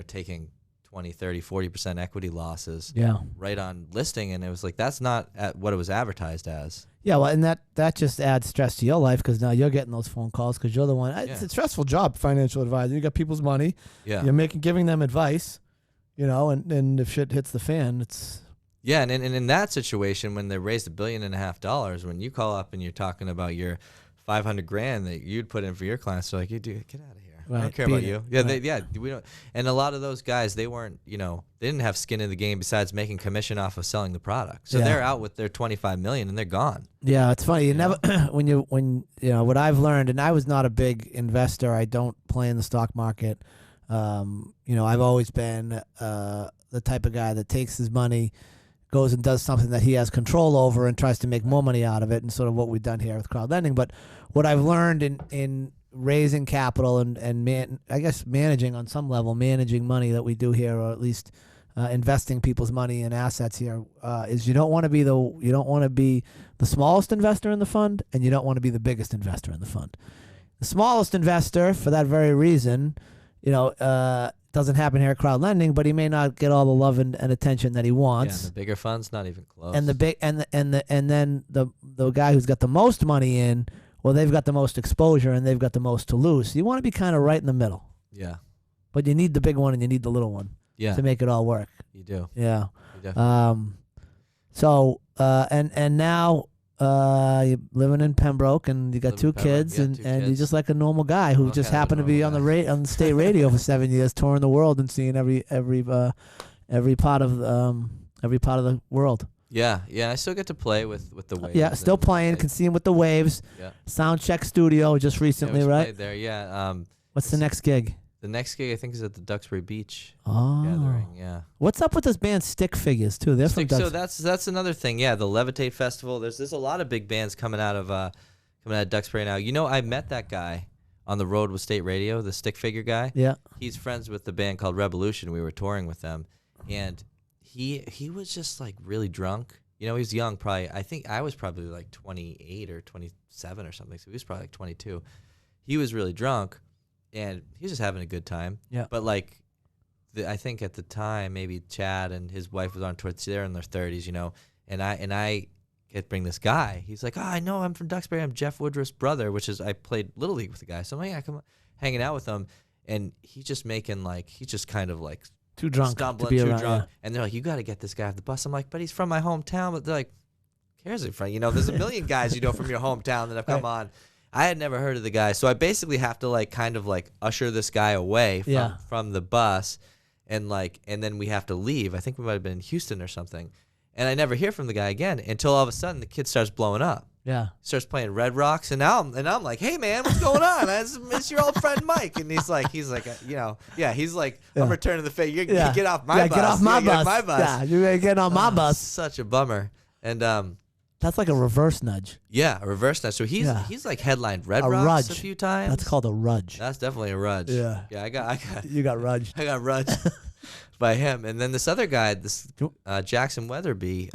[SPEAKER 2] taking 20, 30, 40% equity losses right on listing, and it was like, that's not at what it was advertised as. Yeah,
[SPEAKER 1] well, and that just adds stress to your life, because now you're getting those phone calls because you're the one. It's a stressful job, financial advisor. You got people's money. Yeah. You're giving them advice, and if shit hits the fan, it's...
[SPEAKER 2] Yeah, and in that situation, when they raised $1.5 billion, when you call up and you're talking about your $500,000 that you'd put in for your clients, they're like, you do, get out of here. I
[SPEAKER 1] Right.
[SPEAKER 2] don't care about
[SPEAKER 1] Being
[SPEAKER 2] you.
[SPEAKER 1] it.
[SPEAKER 2] Yeah,
[SPEAKER 1] Right.
[SPEAKER 2] we don't. And a lot of those guys, they weren't, they didn't have skin in the game besides making commission off of selling the product. So
[SPEAKER 1] Yeah.
[SPEAKER 2] they're out with their 25 million and they're gone.
[SPEAKER 1] Yeah, it's funny. You
[SPEAKER 2] Yeah.
[SPEAKER 1] never when what I've learned, and I was not a big investor. I don't play in the stock market. I've always been the type of guy that takes his money, goes and does something that he has control over, and tries to make more money out of it, and sort of what we've done here with crowd lending. But what I've learned in raising capital and I guess managing on some level, managing money that we do here, or at least investing people's money and assets here, is you don't want to be the smallest investor in the fund, and you don't want to be the biggest investor in the fund. The smallest investor, for that very reason, doesn't happen here at crowd lending, but he may not get all the love and attention that he wants.
[SPEAKER 2] Yeah, and the bigger funds, not even close.
[SPEAKER 1] And then the guy who's got the most money in, well, they've got the most exposure and they've got the most to lose. So you want to be kind of right in the middle.
[SPEAKER 2] Yeah.
[SPEAKER 1] But you need the big one and you need the little one to make it all work.
[SPEAKER 2] You do.
[SPEAKER 1] Yeah.
[SPEAKER 2] You definitely.
[SPEAKER 1] And now you're living in Pembroke and you got
[SPEAKER 2] Live
[SPEAKER 1] two
[SPEAKER 2] in Pembroke,
[SPEAKER 1] kids,
[SPEAKER 2] yeah,
[SPEAKER 1] and,
[SPEAKER 2] two
[SPEAKER 1] and you're
[SPEAKER 2] kids.
[SPEAKER 1] just like a normal guy who
[SPEAKER 2] I'm
[SPEAKER 1] just
[SPEAKER 2] kind of a
[SPEAKER 1] happened to be on
[SPEAKER 2] normal
[SPEAKER 1] the on the state radio for 7 years, touring the world and seeing every part of the world.
[SPEAKER 2] Yeah. I still get to play with the waves.
[SPEAKER 1] Yeah, still
[SPEAKER 2] and,
[SPEAKER 1] playing.
[SPEAKER 2] like,
[SPEAKER 1] Can see him with the waves.
[SPEAKER 2] Yeah.
[SPEAKER 1] Soundcheck Studio just recently,
[SPEAKER 2] Yeah, we
[SPEAKER 1] right?
[SPEAKER 2] played there. Yeah.
[SPEAKER 1] What's the next gig?
[SPEAKER 2] The next gig I think is at the Duxbury Beach
[SPEAKER 1] Oh,
[SPEAKER 2] gathering. Yeah.
[SPEAKER 1] what's up with this band Stick Figures too? They're from
[SPEAKER 2] So
[SPEAKER 1] Duxbury.
[SPEAKER 2] that's another thing. Yeah, the Levitate Festival. There's a lot of big bands coming out of Duxbury now. I met that guy on the road with State Radio, the Stick Figure guy.
[SPEAKER 1] Yeah.
[SPEAKER 2] He's friends with the band called Revolution. We were touring with them, and he was just like really drunk. He was young, probably. I think I was probably like 28 or 27 or something. So he was probably like 22. He was really drunk, and he was just having a good time.
[SPEAKER 1] Yeah.
[SPEAKER 2] But like, I think at the time maybe Chad and his wife was on tour. They're in their 30s, and I get bring this guy. He's like, I know, I'm from Duxbury. I'm Jeff Woodruff's brother, which is I played Little League with the guy. So I'm like, yeah, come on, hanging out with him, and he's just he's just kind of like
[SPEAKER 1] Too drunk
[SPEAKER 2] stumbling,
[SPEAKER 1] to be
[SPEAKER 2] too
[SPEAKER 1] around.
[SPEAKER 2] drunk. And they're like, you got to get this guy off the bus. I'm like, but he's from my hometown. But they're like, cares if there's a million guys from your hometown that have come on. I had never heard of the guy, so I basically have to kind of usher this guy away from the bus, and then we have to leave. I think we might have been in Houston or something, and I never hear from the guy again until all of a sudden the kid starts blowing up.
[SPEAKER 1] Yeah.
[SPEAKER 2] Starts playing Red Rocks, and now I'm like, hey man, what's going on? It's your old friend Mike, and he's like, I'm returning the favor. Get off my bus.
[SPEAKER 1] Get off my bus.
[SPEAKER 2] My bus.
[SPEAKER 1] Yeah, you're getting on my bus.
[SPEAKER 2] Such a bummer. And
[SPEAKER 1] That's like a reverse nudge.
[SPEAKER 2] yeah, a reverse nudge. So he's like headlined Red
[SPEAKER 1] A
[SPEAKER 2] Rocks
[SPEAKER 1] rudge.
[SPEAKER 2] a few times.
[SPEAKER 1] That's called a rudge.
[SPEAKER 2] That's definitely a rudge.
[SPEAKER 1] Yeah.
[SPEAKER 2] Yeah, I got
[SPEAKER 1] You got rudged.
[SPEAKER 2] I got rudged by him. And then this other guy, Jackson Weatherby,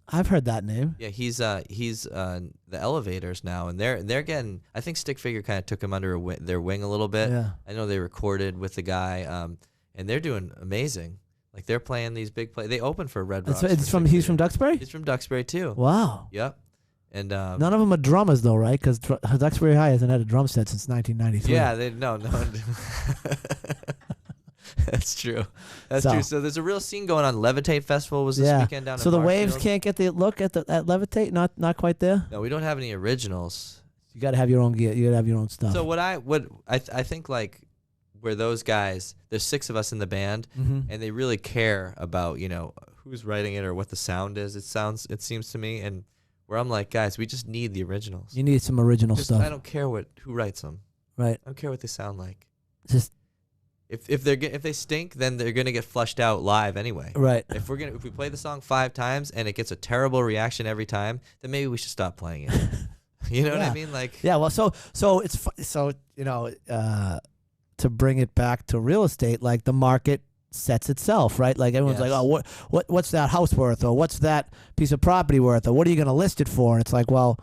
[SPEAKER 1] I've heard that name.
[SPEAKER 2] yeah, he's the Elevators now, and they're getting. I think Stick Figure kind of took him under their wing a little bit.
[SPEAKER 1] Yeah.
[SPEAKER 2] I know they recorded with the guy, and they're doing amazing. Like they're playing these big play. They open for Red Rocks.
[SPEAKER 1] He's from Duxbury?
[SPEAKER 2] He's from Duxbury too.
[SPEAKER 1] Wow.
[SPEAKER 2] Yep. And
[SPEAKER 1] None of them are drummers though, right? Because Duxbury High hasn't had a drum set since 1993.
[SPEAKER 2] yeah, no. That's true. That's true. So there's a real scene going on. Levitate Festival was this weekend down in
[SPEAKER 1] So the Waves
[SPEAKER 2] Marshfield.
[SPEAKER 1] can't get the look at Levitate? Not quite there?
[SPEAKER 2] No, we don't have any originals.
[SPEAKER 1] You got to have your own gear. You got to have your own stuff.
[SPEAKER 2] So I think where those guys, there's 6 of us in the band,
[SPEAKER 1] Mhm.
[SPEAKER 2] and they really care about who's writing it or what the sound is. It seems to me, and where I'm like, guys, we just need the originals.
[SPEAKER 1] You need some original stuff.
[SPEAKER 2] I don't care who writes them.
[SPEAKER 1] Right.
[SPEAKER 2] I don't care what they sound like.
[SPEAKER 1] Just
[SPEAKER 2] If they stink, then they're gonna get flushed out live anyway.
[SPEAKER 1] right.
[SPEAKER 2] If we play the song 5 times and it gets a terrible reaction every time, then maybe we should stop playing it. You know what I mean?
[SPEAKER 1] Yeah, well, so it's to bring it back to real estate, like the market sets itself, right? Like everyone's like, oh, what's that house worth, or what's that piece of property worth, or what are you going to list it for? And it's like, well,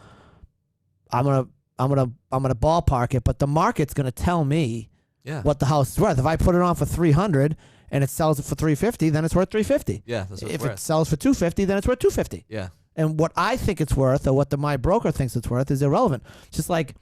[SPEAKER 1] I'm gonna ballpark it, but the market's going to tell me what the house is worth. If I put it on for 300 and it sells it for 350, then it's worth 350.
[SPEAKER 2] Yeah, that's what
[SPEAKER 1] If
[SPEAKER 2] it's worth.
[SPEAKER 1] it sells for 250, then it's worth 250.
[SPEAKER 2] Yeah.
[SPEAKER 1] And what I think it's worth, or what my broker thinks it's worth, is irrelevant. Just like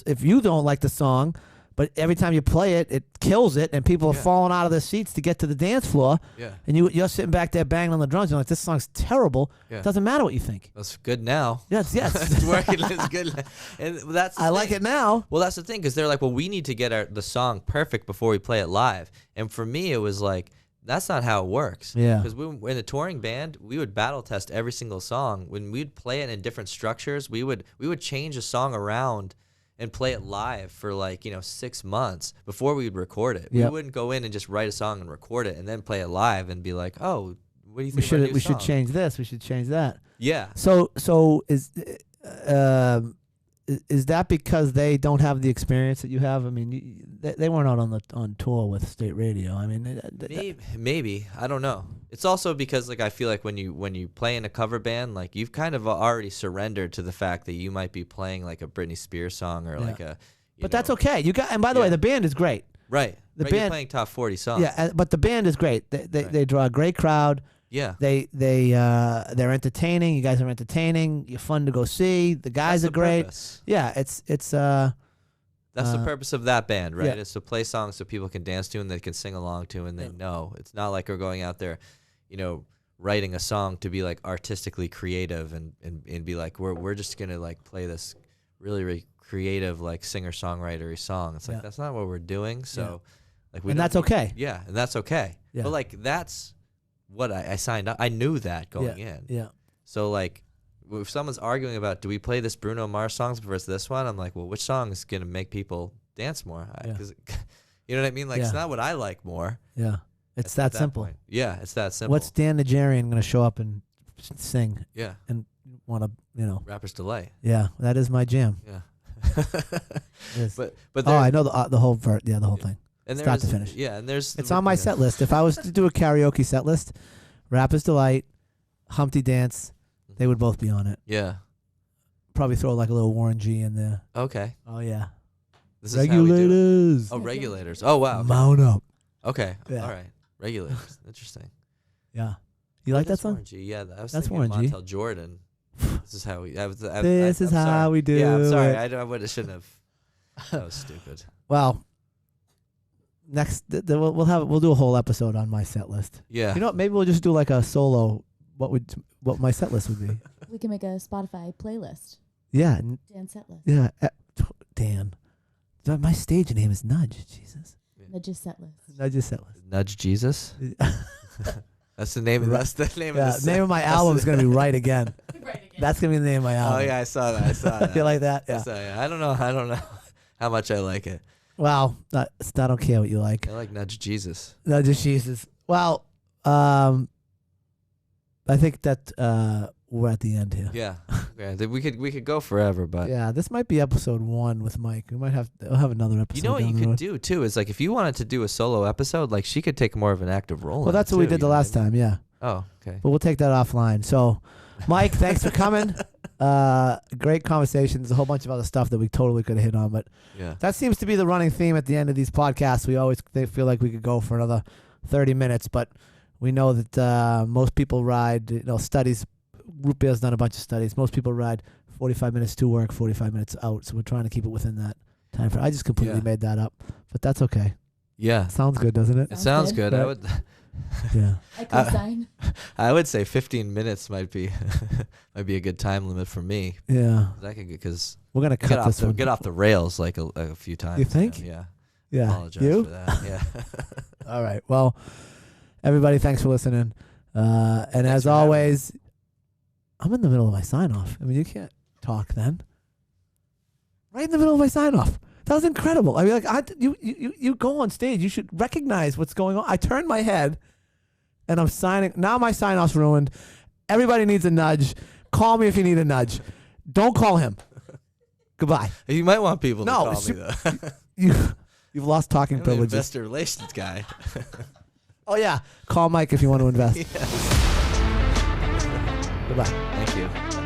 [SPEAKER 1] if you don't like the song, But every time you play it, it kills it, and people are falling out of their seats to get to the dance floor.
[SPEAKER 2] Yeah.
[SPEAKER 1] And you're sitting back there banging on the drums. You're like, this song's terrible.
[SPEAKER 2] Yeah.
[SPEAKER 1] It doesn't matter what you think.
[SPEAKER 2] That's good now.
[SPEAKER 1] Yes.
[SPEAKER 2] It's working. It's good. And that's the
[SPEAKER 1] I
[SPEAKER 2] thing.
[SPEAKER 1] like it now.
[SPEAKER 2] Well, that's the thing, because they're like, well, we need to get the song perfect before we play it live. And for me, it was like, that's not how it works.
[SPEAKER 1] Yeah.
[SPEAKER 2] Because in a touring band, we would battle test every single song. When we'd play it in different structures, we would change a song around and play it live for 6 months before we would record it.
[SPEAKER 1] Yep.
[SPEAKER 2] We wouldn't go in and just write a song and record it and then play it live and be like, oh, what do you think?
[SPEAKER 1] We should change this. We should change that.
[SPEAKER 2] Yeah.
[SPEAKER 1] So is that because they don't have the experience that you have? I mean, they weren't out on tour with state radio. I mean,
[SPEAKER 2] maybe I don't know. It's also because I feel like when you play in a cover band, you've kind of already surrendered to the fact that you might be playing a Britney Spears song or
[SPEAKER 1] But that's okay. You got, and by the way, the band is great.
[SPEAKER 2] Right.
[SPEAKER 1] The
[SPEAKER 2] band,
[SPEAKER 1] band
[SPEAKER 2] you're playing top 40 songs.
[SPEAKER 1] Yeah, but the band is great. They draw a great crowd.
[SPEAKER 2] Yeah.
[SPEAKER 1] They're entertaining. You guys are entertaining. You're fun to go see. The guys are great.
[SPEAKER 2] Purpose.
[SPEAKER 1] Yeah, it's
[SPEAKER 2] That's the purpose of that band, right?
[SPEAKER 1] Yeah.
[SPEAKER 2] It's to play songs so people can dance to and they can sing along to, and they know. It's not like we're going out there, writing a song to be artistically creative and be like, we're just gonna play this really, really creative singer-songwriter-y song. It's that's not what we're doing. So
[SPEAKER 1] and that's okay.
[SPEAKER 2] Yeah, and that's okay.
[SPEAKER 1] Yeah.
[SPEAKER 2] But that's what I signed up. I knew that going in.
[SPEAKER 1] Yeah.
[SPEAKER 2] So if someone's arguing about, do we play this Bruno Mars songs versus this one? I'm like, well, which song is gonna make people dance more? Because you know what I mean? It's not what I like more.
[SPEAKER 1] Yeah. It's that simple.
[SPEAKER 2] Point. Yeah, it's that simple.
[SPEAKER 1] What's Dan Najarian going to show up and sing?
[SPEAKER 2] Yeah.
[SPEAKER 1] And want to,
[SPEAKER 2] Rapper's Delight.
[SPEAKER 1] Yeah, that is my jam.
[SPEAKER 2] Yeah.
[SPEAKER 1] But
[SPEAKER 2] oh,
[SPEAKER 1] I know the whole the whole thing.
[SPEAKER 2] And
[SPEAKER 1] start to finish.
[SPEAKER 2] Yeah, and there's
[SPEAKER 1] it's on my set list. If I was to do a karaoke set list, Rapper's Delight, Humpty Dance, they would both be on it.
[SPEAKER 2] Yeah.
[SPEAKER 1] Probably throw a little Warren G in there.
[SPEAKER 2] Okay.
[SPEAKER 1] Oh yeah.
[SPEAKER 2] This is how we do it.
[SPEAKER 1] Regulators.
[SPEAKER 2] Oh, Regulators. Oh wow. Okay.
[SPEAKER 1] Mount up.
[SPEAKER 2] Okay.
[SPEAKER 1] Yeah.
[SPEAKER 2] All right. Regulators. Interesting.
[SPEAKER 1] Yeah. You like that song?
[SPEAKER 2] Warren G. Yeah, I was
[SPEAKER 1] That's
[SPEAKER 2] thinking
[SPEAKER 1] Warren G.
[SPEAKER 2] Montel Jordan. This is how we.
[SPEAKER 1] This is how
[SPEAKER 2] sorry.
[SPEAKER 1] we do.
[SPEAKER 2] Yeah, I'm sorry.
[SPEAKER 1] it.
[SPEAKER 2] I shouldn't have. That was stupid.
[SPEAKER 1] Well, next we'll do a whole episode on my set list.
[SPEAKER 2] Yeah.
[SPEAKER 1] You know what? Maybe we'll just do a solo. What my set list would be?
[SPEAKER 3] We can make a Spotify playlist.
[SPEAKER 1] Yeah.
[SPEAKER 3] Dan set list.
[SPEAKER 1] Yeah. Dan. My stage name is Nudge. Jesus.
[SPEAKER 3] Nudge's set list.
[SPEAKER 1] Nudge's set list.
[SPEAKER 2] Nudge Jesus. That's the name. That's the name.
[SPEAKER 1] Yeah.
[SPEAKER 2] Of the
[SPEAKER 1] name of my album is gonna be Right Again.
[SPEAKER 3] Right again.
[SPEAKER 1] That's gonna be the name of my album.
[SPEAKER 2] Oh yeah, I saw that.
[SPEAKER 1] You like that? Yeah.
[SPEAKER 2] I don't know how much I like it.
[SPEAKER 1] Well, I don't care what you like.
[SPEAKER 2] I like Nudge Jesus.
[SPEAKER 1] Nudge Jesus. Well, I think that we're at the end here.
[SPEAKER 2] Yeah. Okay. We could go forever, but
[SPEAKER 1] Yeah, this might be episode 1 with Mike. We'll have another episode.
[SPEAKER 2] you know what
[SPEAKER 1] down
[SPEAKER 2] you
[SPEAKER 1] the
[SPEAKER 2] could
[SPEAKER 1] road.
[SPEAKER 2] do too is if you wanted to do a solo episode, she could take more of an active role.
[SPEAKER 1] Well,
[SPEAKER 2] in
[SPEAKER 1] that's
[SPEAKER 2] it
[SPEAKER 1] what we
[SPEAKER 2] too,
[SPEAKER 1] did the
[SPEAKER 2] you know
[SPEAKER 1] last
[SPEAKER 2] what I mean?
[SPEAKER 1] time. Yeah.
[SPEAKER 2] Oh, okay.
[SPEAKER 1] But we'll take that offline. So, Mike, thanks for coming. Great conversations. A whole bunch of other stuff that we totally could have hit on, but
[SPEAKER 2] Yeah.
[SPEAKER 1] that seems to be the running theme at the end of these podcasts. We always feel like we could go for another 30 minutes, but we know that most people ride. Studies. Root Beer's done a bunch of studies. Most people ride 45 minutes to work, 45 minutes out. So we're trying to keep it within that time frame. I just completely made that up, but that's okay.
[SPEAKER 2] Yeah.
[SPEAKER 1] Sounds good, doesn't it?
[SPEAKER 2] It sounds good.
[SPEAKER 1] Yeah.
[SPEAKER 2] I would.
[SPEAKER 1] Yeah.
[SPEAKER 3] I co-sign.
[SPEAKER 2] I would say 15 minutes might be a good time limit for me.
[SPEAKER 1] Yeah.
[SPEAKER 2] Because
[SPEAKER 1] We're gonna cut this one.
[SPEAKER 2] get off the rails a few times.
[SPEAKER 1] You think?
[SPEAKER 2] now, Yeah.
[SPEAKER 1] Yeah.
[SPEAKER 2] Apologize
[SPEAKER 1] You?
[SPEAKER 2] for that. Yeah.
[SPEAKER 1] All right. Well, everybody, thanks for listening. And
[SPEAKER 2] Thanks
[SPEAKER 1] as
[SPEAKER 2] for having me.
[SPEAKER 1] always, I'm in the middle of my sign off. I mean, you can't talk then. Right in the middle of my sign off. That was incredible. I mean, you go on stage. You should recognize what's going on. I turned my head, and I'm signing. Now my sign off's ruined. Everybody needs a nudge. Call me if you need a nudge. Don't call him. Goodbye.
[SPEAKER 2] You might want people to
[SPEAKER 1] No,
[SPEAKER 2] call me though.
[SPEAKER 1] You've lost talking
[SPEAKER 2] I'm the
[SPEAKER 1] privileges.
[SPEAKER 2] investor relations guy.
[SPEAKER 1] Oh yeah, call Mike if you want to invest.
[SPEAKER 2] Yeah.
[SPEAKER 1] Goodbye.
[SPEAKER 2] Thank you.